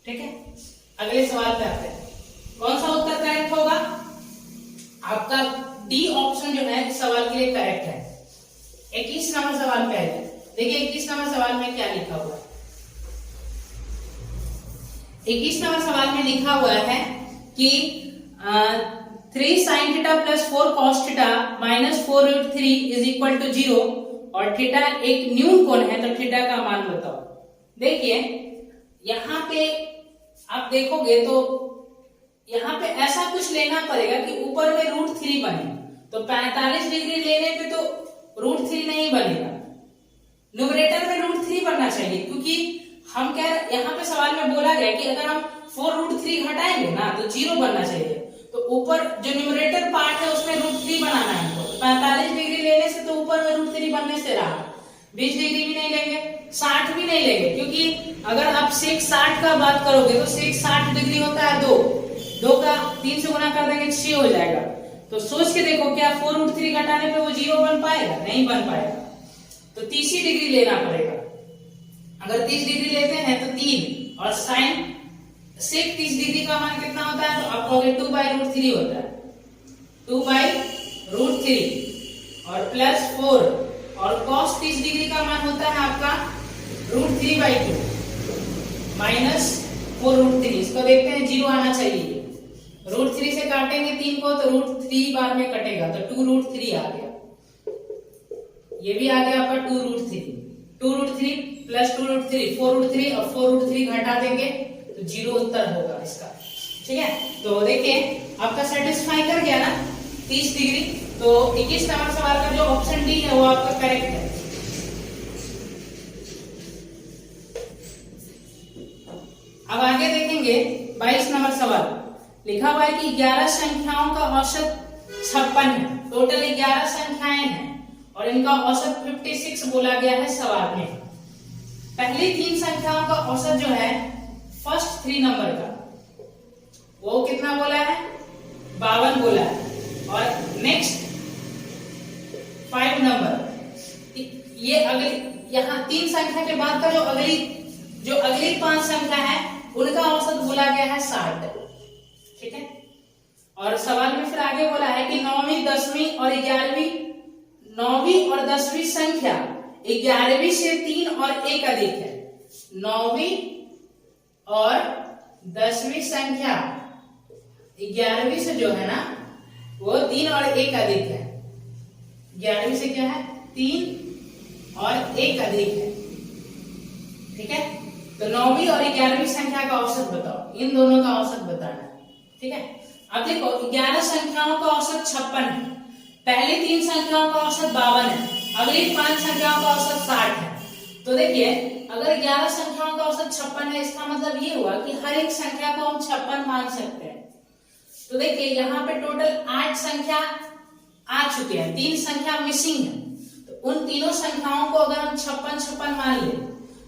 ठीक है, अगले सवाल पे आते हैं। कौन सा उत्तर करेक्ट होगा, आपका डी ऑप्शन जो है इस सवाल के लिए करेक्ट है। 21 नंबर सवाल पे आइए, देखिए 21 नंबर सवाल में क्या लिखा हुआ है। 21 नंबर सवाल में लिखा हुआ है कि 3 sin theta plus 4 cos theta minus 4√3 is equal to 0 और थीटा एक न्यून कोण है, तो थीटा का मान बताओ। देखिए यहाँ पे आप देखोगे तो यहाँ पे ऐसा कुछ लेना पड़ेगा कि ऊपर में √3 बने, तो 45 डिग्री लेने पे तो √3 नहीं बनेगा, न्यूमरेटर में √3 बनना चाहिए, क्योंकि हम क्या यहाँ पे सवाल में बोला गया कि अगर हम 4√3 घटाएंगे ना तो 0 बनना चाहिए, तो ऊपर जो न्यूमरेटर पार्ट है उसमें √3 बनाना है हमको। 45 डिग्री लेने से तो ऊपर में √3 बनने से रहा, 20 डिग्री भी नहीं लेंगे, 60 भी नहीं लेंगे, क्योंकि अगर आप sec 60 का बात करोगे तो sec 60 डिग्री होता है 2 का 3 से गुना कर देंगे 6 हो जाएगा, तो सोच के देखो क्या 4√3 घटाने पे वो 0 बन पाएगा, नहीं बन पाएगा, तो 30 डिग्री लेना पड़ेगा। अगर 30 डिग्री लेते हैं तो 3 और साइन sec 30 डिग्री का मान कितना होता है, तो आप कहोगे 2/√3 होता है, 2/√3 और प्लस 4 और cos 30 डिग्री का मान होता है आपका √3/2 माइनस 4√3। इसको देखते हैं 0 आना चाहिए, √3 से काटेंगे 3 को तो √3 बार में कटेगा, तो 2√3 आ गया, ये भी आ गया आपका 2√3 प्लस 2√3 4√3 और 4√3 घटा देंगे तो 0 उत्तर होगा इसका। ठीक है, तो देखिए आपका सेटिस्फाई कर गया ना 30 डिग्री, तो 21 नंबर सवाल का जो ऑप्शन डी है वो आपका करेक्ट है। अब आगे देखेंगे 22 नंबर सवाल, लिखा हुआ है कि 11 संख्याओं का औसत 56 है, टोटल 11 संख्याएं हैं और इनका औसत 56 बोला गया है सवाल में। पहली 3 संख्याओं का औसत जो है फर्स्ट 3 नंबर का वो कितना बोला है, 52 बोला है, और नेक्स्ट 5 नंबर ये अगली यहाँ 3 संख्या के बाद का जो अगली 5 संख्या है उनका औसत बोला गया है 60। ठीक है, और सवाल में फिर आगे बोला है कि 9वीं 10वीं और 11वीं 9वीं और 10वीं संख्या 11वीं से 3 और 1 अधिक है। 9वीं और 10वीं संख्या 11वीं से जो है ना वो 3 और 1 अधिक है, 11वीं से क्या है 3 और 1 अधिक है। ठीक है, तो 9वीं और 11वीं संख्या का औसत बताओ, इन दोनों का औसत बताना है। ठीक है, अब देखो 11 संख्याओं का औसत 56 है, पहली 3 संख्याओं का औसत 52 है, अगली 5 संख्याओं का औसत 60 है। तो देखिए अगर 11 संख्याओं का औसत 56 है, इसका मतलब ये हुआ कि हर एक संख्या को हम 56 मान सकते हैं। तो देखिए यहाँ पे टोटल 8 संख्या आ चुके हैं, 3 संख्या मिसिंग है, तो उन तीनों संख्याओं को अगर हम 56 मान ले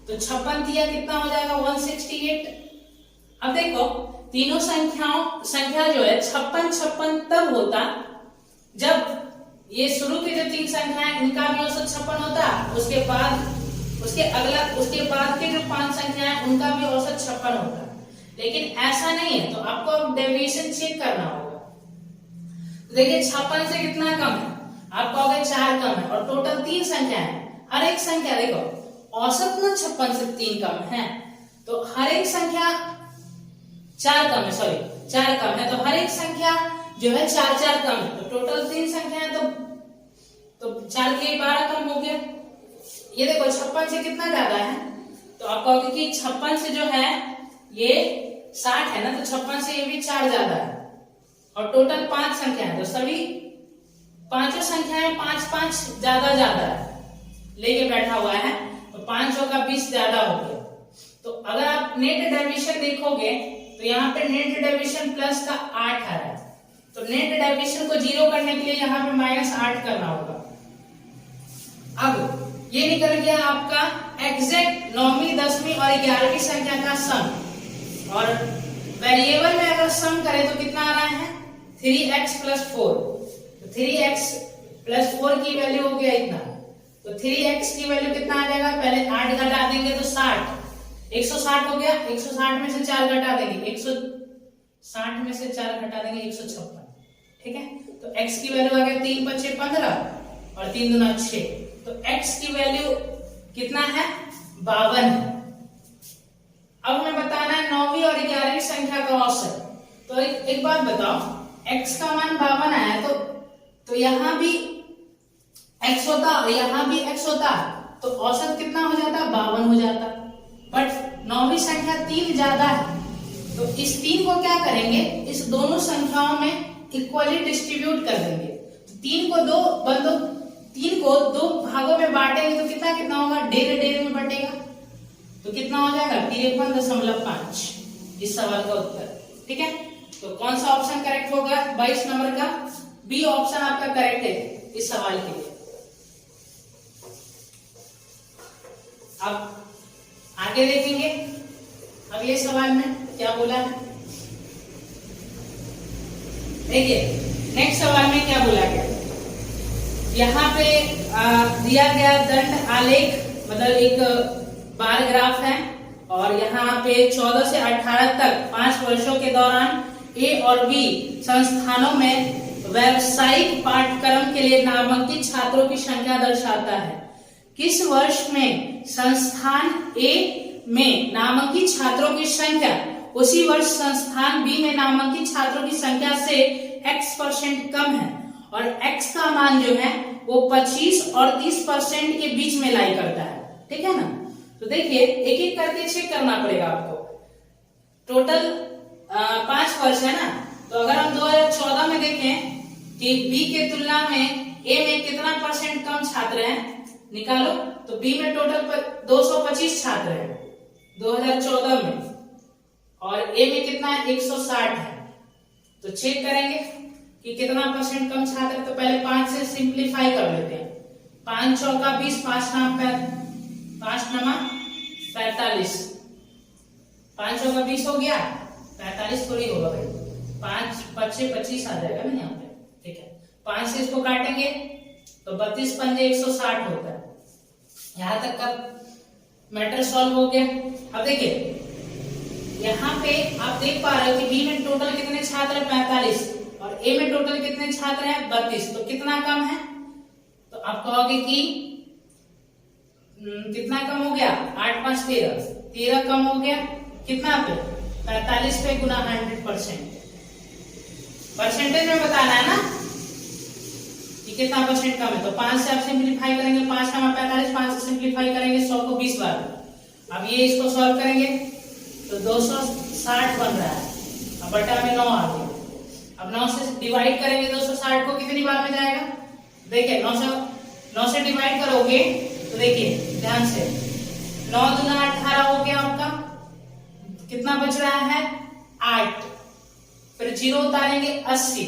तो 56 दिया कितना हो जाएगा 168। अब देखो तीनों संख्या जो है 56 तब होता जब ये शुरू की जो 3 संख्याएं इनका भी औसत 56 होता, उसके बाद के जो 5 संख्याएं उनका भी औसत 56 होता। लेकिन ऐसा नहीं है, तो आपको अब डेविएशन चेक करना होगा। तो देखिए 56 से कितना कम है, आप कहोगे 4 कम है, और टोटल 3 संख्या है। हर एक संख्या देखो औसत ना 56 से 3 कम है, तो हर एक संख्या 4 कम है, सॉरी 4 कम है, तो हर एक संख्या जो है 4 कम है, तो टोटल 3 संख्या है, तो 4 के 12 कम हो गया। ये देखो 56 से कितना ज्यादा है, तो आप कहोगे कि 56 से जो है ये 60 है ना, तो 56 से ये भी 4 ज्यादा है, और टोटल 5 संख्या है, तो सभी पांचों संख्याएं 5 ज्यादा है लेके बैठा हुआ है, तो 5 का 20 ज्यादा हो गया। तो अगर आप नेट डेविएशन देखोगे तो यहाँ पे नेट डेविएशन प्लस का 8 आ रहा है, तो नेट डेविएशन को 0 करने के लिए यहाँ पे -8 करना होगा। अब ये निकल गया आपका एग्जैक्ट 9वीं 10वीं और 11वीं संख्या का सम, और वेरिएबल में अगर सम करें तो कितना आ रहा है 3x + 4, तो 3x + 4 की वैल्यू हो गया इतना, तो 3x की वैल्यू कितना आ जाएगा, पहले 8 घटा देंगे तो 60, 160 हो गया, 160 में से 4 घटा देंगे, 160 में से 4 घटा देंगे 156, ठीक है। तो x की वैल्यू आ गया 3 × 5 = 15 और 3 × 2 = 6, तो x की वैल्यू कितना है 52 है। अब हमें बताना है 9वीं और 11वीं संख्या का औसत। तो एक बात बताओ, x का मान 52 आया, तो यहाँ भी x होता और यहाँ भी x होता, तो औसत कितना हो जाता 52 हो जाता। बट 9वीं संख्या 3 ज्यादा है, तो इस 3 को क्या करेंगे, इस दोनों संख्याओं में इक्वली डिस्ट्रीब्यूट कर देंगे। तो 3 को दो भागों में बांटेंगे तो कितना होगा, 1.5 में बटेगा, तो कितना हो जाएगा 53.5, इस सवाल का उत्तर, ठीक है। तो कौन सा ऑप्शन करेक्ट होगा 22 नंबर का, बी ऑप्शन आपका करेक्ट है इस सवाल के लिए। अब आगे देखेंगे अगले सवाल में क्या बोला है। देखिए नेक्स्ट सवाल में क्या बोला गया, यहाँ पे दिया गया दंड आलेख, मतलब एक बार ग्राफ है, और यहाँ पे 14 से 18 तक 5 वर्षों के दौरान ए और बी संस्थानों में व्यावसायिक पाठ्यक्रम के लिए नामांकित छात्रों की संख्या दर्शाता है। किस वर्ष में संस्थान ए में नामांकित छात्रों की संख्या उसी वर्ष संस्थान बी में नामांकित छात्रों की संख्या से x% कम है, और x का मान जो है वो 25 और 30% के बीच में लाई करता है, ठीक है ना। तो देखिए एक एक करके चेक करना पड़ेगा आपको। टोटल 5 वर्ष है ना, तो अगर हम 2014 में देखें कि बी के तुलना में ए में कितना % कम छात्र हैं, निकालो, तो बी में टोटल 225 छात्र हैं 2014 में, और ए में कितना है 160 है। तो चेक करेंगे कि कितना % कम छात्र, तो पहले 5 से सिंप्लीफाई कर लेते हैं। 5 चौका 20, 5 नमा 45, 5 चौका 20 हो गया, 45 थोड़ी होगा भाई, 5 5 25 आ जाएगा ना यहाँ पे, ठीक है। 5 से इसको काटेंगे तो 32 पंजे 160 होता है। यहाँ तक का मैटर सॉल्व हो गया। अब देखिए यहाँ पे आप देख पा रहे हो कि बी में टोटल कितने छात्र हैं 45, और ए में टोटल कितने छात्र हैं 32, तो कितना कम है, तो आप कहोगे कि कितना कम हो गया, 8 5 13 कम हो गया, कितना पे 45 पे गुना 100%, परसेंटेज में बताना है ना कि कितना % कम है। तो 5 से आप सिंप्लीफाई करेंगे, 5 नमा 45, 5 से सिंप्लीफाई करेंगे 100 को 20 बार। अब ये इसको सॉल्व करेंगे तो 260 बन रहा है, अब बटा में 9 आ गया। अब 9 से डिवाइड करेंगे 260 को कितनी बार में जाएगा, देखिए 9 से डिवाइड करोगे तो देखिए ध्यान से 9 दूना 18 हो गया आपका, कितना बच रहा है 8, फिर 0 उतारेंगे 80,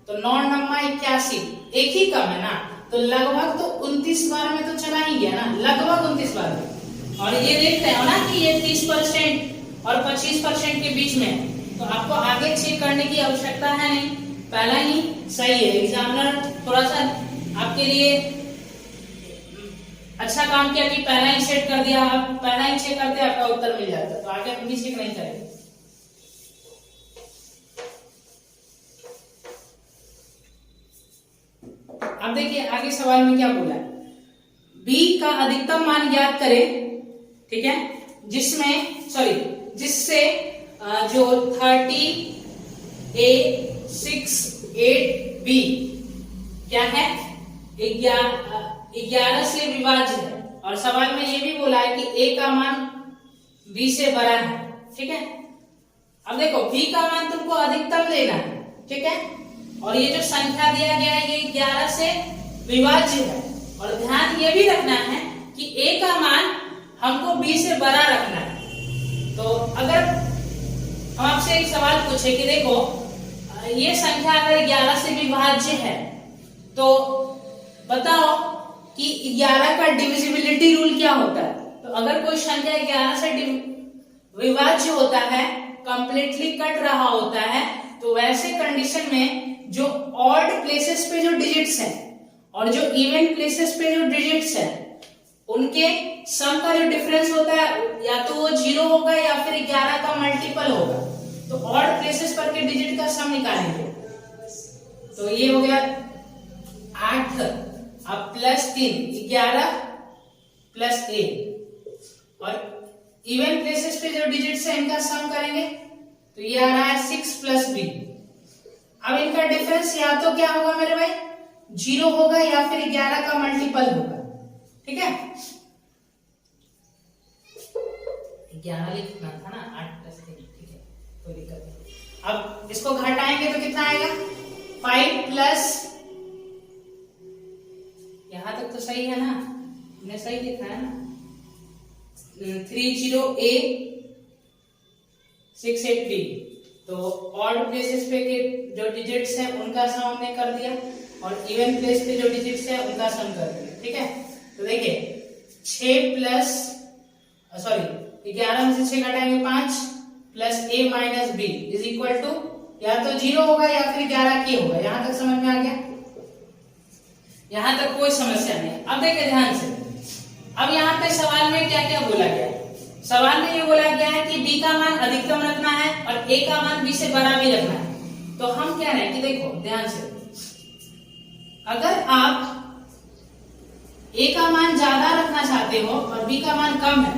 तो 9 नम्मा 81, एक ही कम है ना, तो लगभग तो 29 बार में तो चला ही गया ना, लगभग 29 बार में। और ये देखते हो ना कि ये 30% और 25% के बीच में, तो आपको आगे चेक करने की आवश्यकता है नहीं, पहला ही सही है। एग्जामिनर थोड़ा सा आपके लिए अच्छा काम किया कि पहला ही सेट कर दिया, आप पहला ही चेक करते आपका उत्तर मिल जाता, तो आगे हम भी चेक नहीं करेंगे। अब देखिए आगे सवाल में क्या बोला है, b का अधिकतम मान ज्ञात करें, ठीक है, जिससे जो 30a68b क्या है, 11 से विभाज्य है, और सवाल में ये भी बोला है कि a का मान b से बड़ा है, ठीक है। अब देखो b का मान तुमको अधिकतम लेना है, ठीक है, और ये जो संख्या दिया गया है ये 11 से विभाज्य है, और ध्यान ये भी रखना है कि a का मान हमको b से बड़ा रखना है। तो अगर हम आपसे एक सवाल पूछे कि देखो ये संख्या अगर 11 से विभाज्य है तो बताओ कि 11 का डिविजिबिलिटी रूल क्या होता है। तो अगर कोई संख्या 11 से विभाज्य होता है, कंप्लीटली कट रहा होता है, तो वैसे कंडीशन में जो ऑड प्लेसेस पे जो डिजिट्स हैं और जो इवन प्लेसेस पे जो डिजिट्स हैं उनके सम का जो डिफरेंस होता है या तो वो 0 होगा या फिर 11 का मल्टीपल होगा। तो ऑड प्लेसेस पर के डिजिट का सम निकालेंगे, तो ये हो गया 8 अब प्लस 3 11 प्लस 1, और इवन प्लेसेस पे जो डिजिट्स है इनका सम करेंगे तो ये आ रहा है 6 प्लस b। अब इनका डिफरेंस या तो क्या होगा मेरे भाई 0 होगा या फिर 11 का मल्टीपल होगा, ठीक है। 11 लिखना था ना, 8 प्लस 3, ठीक है, कोई दिक्कत नहीं। अब इसको घटाएंगे तो कितना आएगा 5 प्लस, यहां तक तो सही है ना, हमने सही लिखा है ना, 30a68b। तो ऑड प्लेसेस पे के जो डिजिट्स हैं उनका सम हमने कर दिया और इवन प्लेस पे जो डिजिट्स हैं उनका सम कर दिया, ठीक है। तो देखिए 6 प्लस 11 में से 6 घटाएंगे 5 plus a minus b is equal to या तो 0 होगा या फिर 11 की होगा। यहां तक समझ में आ गया, यहां तक कोई समस्या नहीं। अब देखिए ध्यान से, अब यहाँ पे सवाल में क्या क्या बोला गया है। सवाल में ये बोला गया है कि b का मान अधिकतम रखना है और a का मान b से बड़ा भी रखना है। तो हम कह रहे हैं कि देखो ध्यान से, अगर आप a का मान ज्यादा रखना चाहते हो और b का मान कम है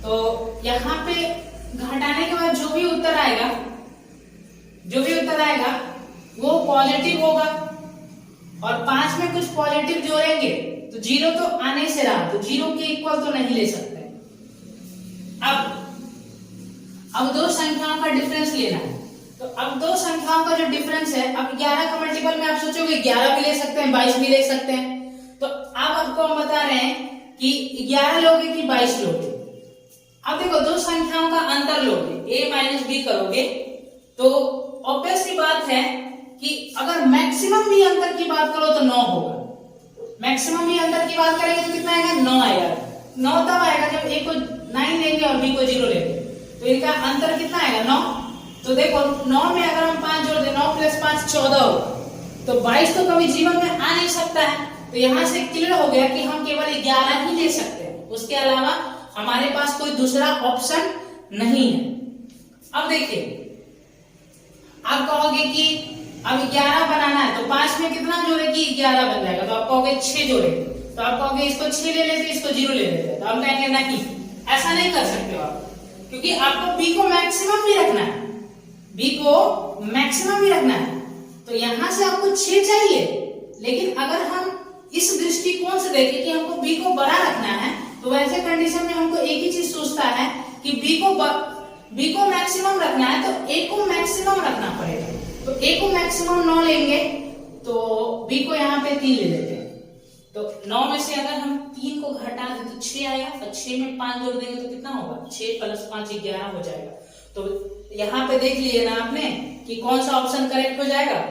तो यहाँ पे घटाने के बाद जो भी उत्तर आएगा वो पॉजिटिव होगा, और 5 में कुछ पॉजिटिव जोड़ेंगे तो 0 तो आने से रहा, तो 0 के इक्वल तो नहीं ले सकते। अब दो संख्याओं का डिफरेंस लेना है, तो अब दो संख्याओं का जो डिफरेंस है, अब 11 का मल्टीपल में आप सोचोगे 11 भी ले सकते हैं 22 भी ले सकते हैं, तो अब आपको हम बता रहे हैं कि 11 लोगे कि 22 लोगे। अब देखो दो संख्याओं का अंतर लोगे, a माइनस b करोगे तो ऑब्वियस सी बात है कि अगर मैक्सिमम भी अंतर की बात करो तो 9 होगा। मैक्सिमम भी अंतर की बात करेंगे तो कितना आएगा 9 आएगा। 9 तब आएगा जब a को 9 लेंगे और b को 0 लेंगे, तो इनका अंतर कितना आएगा 9। तो देखो 9 में अगर हम 5 जोड़ दें 9 प्लस 5 14 होगा, तो 22 तो कभी जीवन में आ नहीं सकता है। तो यहाँ से क्लियर हो गया कि हम केवल 11 ही ले सकते हैं, उसके अलावा हमारे पास कोई दूसरा ऑप्शन नहीं है। अब देखिए आप कहोगे कि अब 11 बनाना है तो 5 में कितना जोड़े कि 11 बन जाएगा, तो आप कहोगे 6 जोड़े, तो आप कहोगे इसको 6 ले लेते इसको 0 ले लेते, तो हम कहेंगे नहीं, ऐसा नहीं कर सकते हो आप, क्योंकि आपको b को मैक्सिमम भी रखना है, b को मैक्सिमम भी रखना है। तो यहां से आपको 6 चाहिए, लेकिन अगर हम इस दृष्टिकोण से देखें कि हमको b को बड़ा रखना है, तो वैसे कंडीशन में हमको एक ही चीज सोचता है कि b को मैक्सिमम रखना है तो a को मैक्सिमम रखना पड़ेगा। तो a को मैक्सिमम 9 लेंगे तो b को यहाँ पे 3 ले लेते हैं। तो 9 में से अगर हम 3 को घटा दें तो 6 आएगा, और 6 में 5 जोड़ देंगे तो कितना होगा 6 प्लस 5 11 हो जाएगा। तो यहाँ पे देख लिए ना आपने कि कौन सा ऑप्शन करेक्ट हो जाएगा।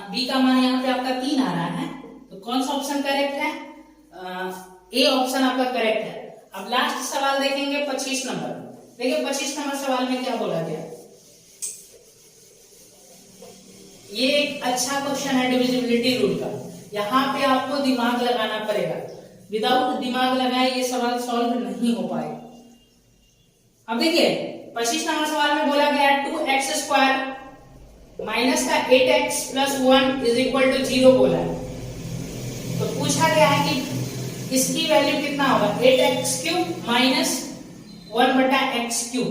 b का मान यहाँ पे आपका 3 आ रहा है, तो कौन सा ऑप्शन करेक्ट है, ए ऑप्शन आपका करेक्ट है। अब लास्ट सवाल देखेंगे 25 नंबर। देखिए 25 नंबर सवाल में क्या बोला गया। ये एक अच्छा क्वेश्चन है डिविजिबिलिटी रूल का। यहाँ पे आपको दिमाग लगाना पड़ेगा, विदाउट दिमाग लगाए ये सवाल सॉल्व नहीं हो पाएगा। अब देखिए 25 नंबर सवाल में बोला गया 2x² माइनस का 8x plus 1 is equal to 0 बोला है। तो पूछा गया है कि इसकी वैल्यू कितना होगा, 8x³ माइनस 1/x³।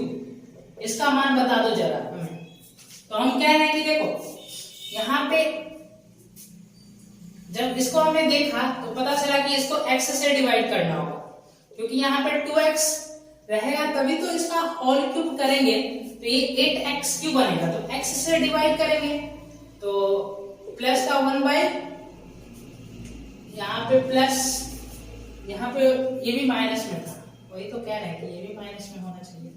इसका मान बता दो जरा हमें। तो हम कह रहे हैं कि देखो यहाँ पे जब इसको हमने देखा तो पता चला कि इसको x से डिवाइड करना होगा, क्योंकि यहाँ पे 2x रहेगा तभी तो इसका होल क्यूब करेंगे तो ये 8x³ बनेगा। तो x से डिवाइड करेंगे तो प्लस का 1 बाय यहाँ पे प्लस, यहाँ पे ये भी माइनस में था, वही तो कह रहे हैं कि ये भी माइनस में होना चाहिए।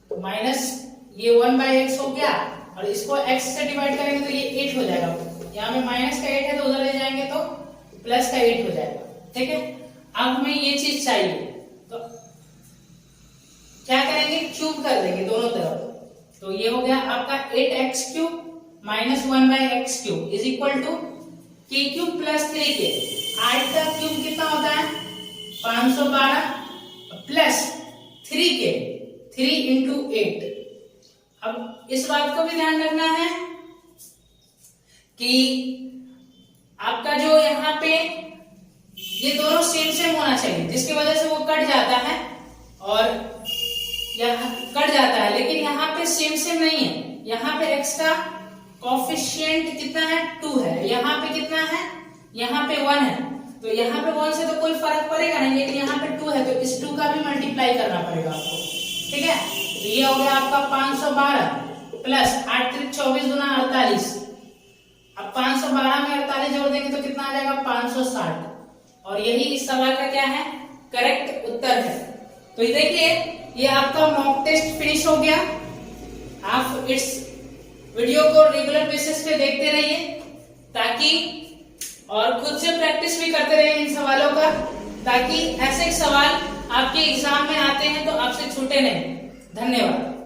तो माइनस ये 1/x हो गया और इसको x से डिवाइड करेंगे तो ये 8 हो जाएगा। यहाँ में माइनस का 8 है तो उधर ले जाएंगे तो प्लस का 8 हो जाएगा। ठीक है, अब हमें ये चीज चाहिए तो क्या करेंगे, क्यूब कर देंगे दोनों तरफ। तो ये हो गया आपका 8x³ minus 1/x³ is equal to k³ plus 3k। 8 का क्यूब कितना होता है 512 प्लस 3k, 3 इंटू 8। अब इस बात को भी ध्यान रखना है कि आपका जो यहाँ पे ये दोनों सेम होना चाहिए, जिसकी वजह से वो कट जाता है और यहाँ कट जाता है, लेकिन यहाँ पे सेम नहीं है। यहाँ पे x का कोफिशिएंट कितना है 2 है, यहाँ पे कितना है, यहाँ पे 1 है। तो यहाँ पे 1 से तो कोई फर्क पड़ेगा नहीं, लेकिन यहाँ पे 2 है तो इस 2 का भी मल्टीप्लाई करना पड़ेगा आपको। ठीक है, तो ये हो गया आपका 512 प्लस 8 × 24 × 48। अब 512 में 48 जोड़ देंगे तो कितना आ जाएगा 560। और यही इस सवाल का क्या है, करेक्ट उत्तर है। तो ये देखिए ये आपका मॉक टेस्ट फिनिश हो गया। आप इस वीडियो को रेगुलर बेसिस पे देखते रहिए ताकि और खुद से प्रैक्टिस भी करते रहिए इन सवालों का, ताकि ऐसे सवाल आपके एग्जाम में आते हैं तो आपसे छूटे नहीं। धन्यवाद।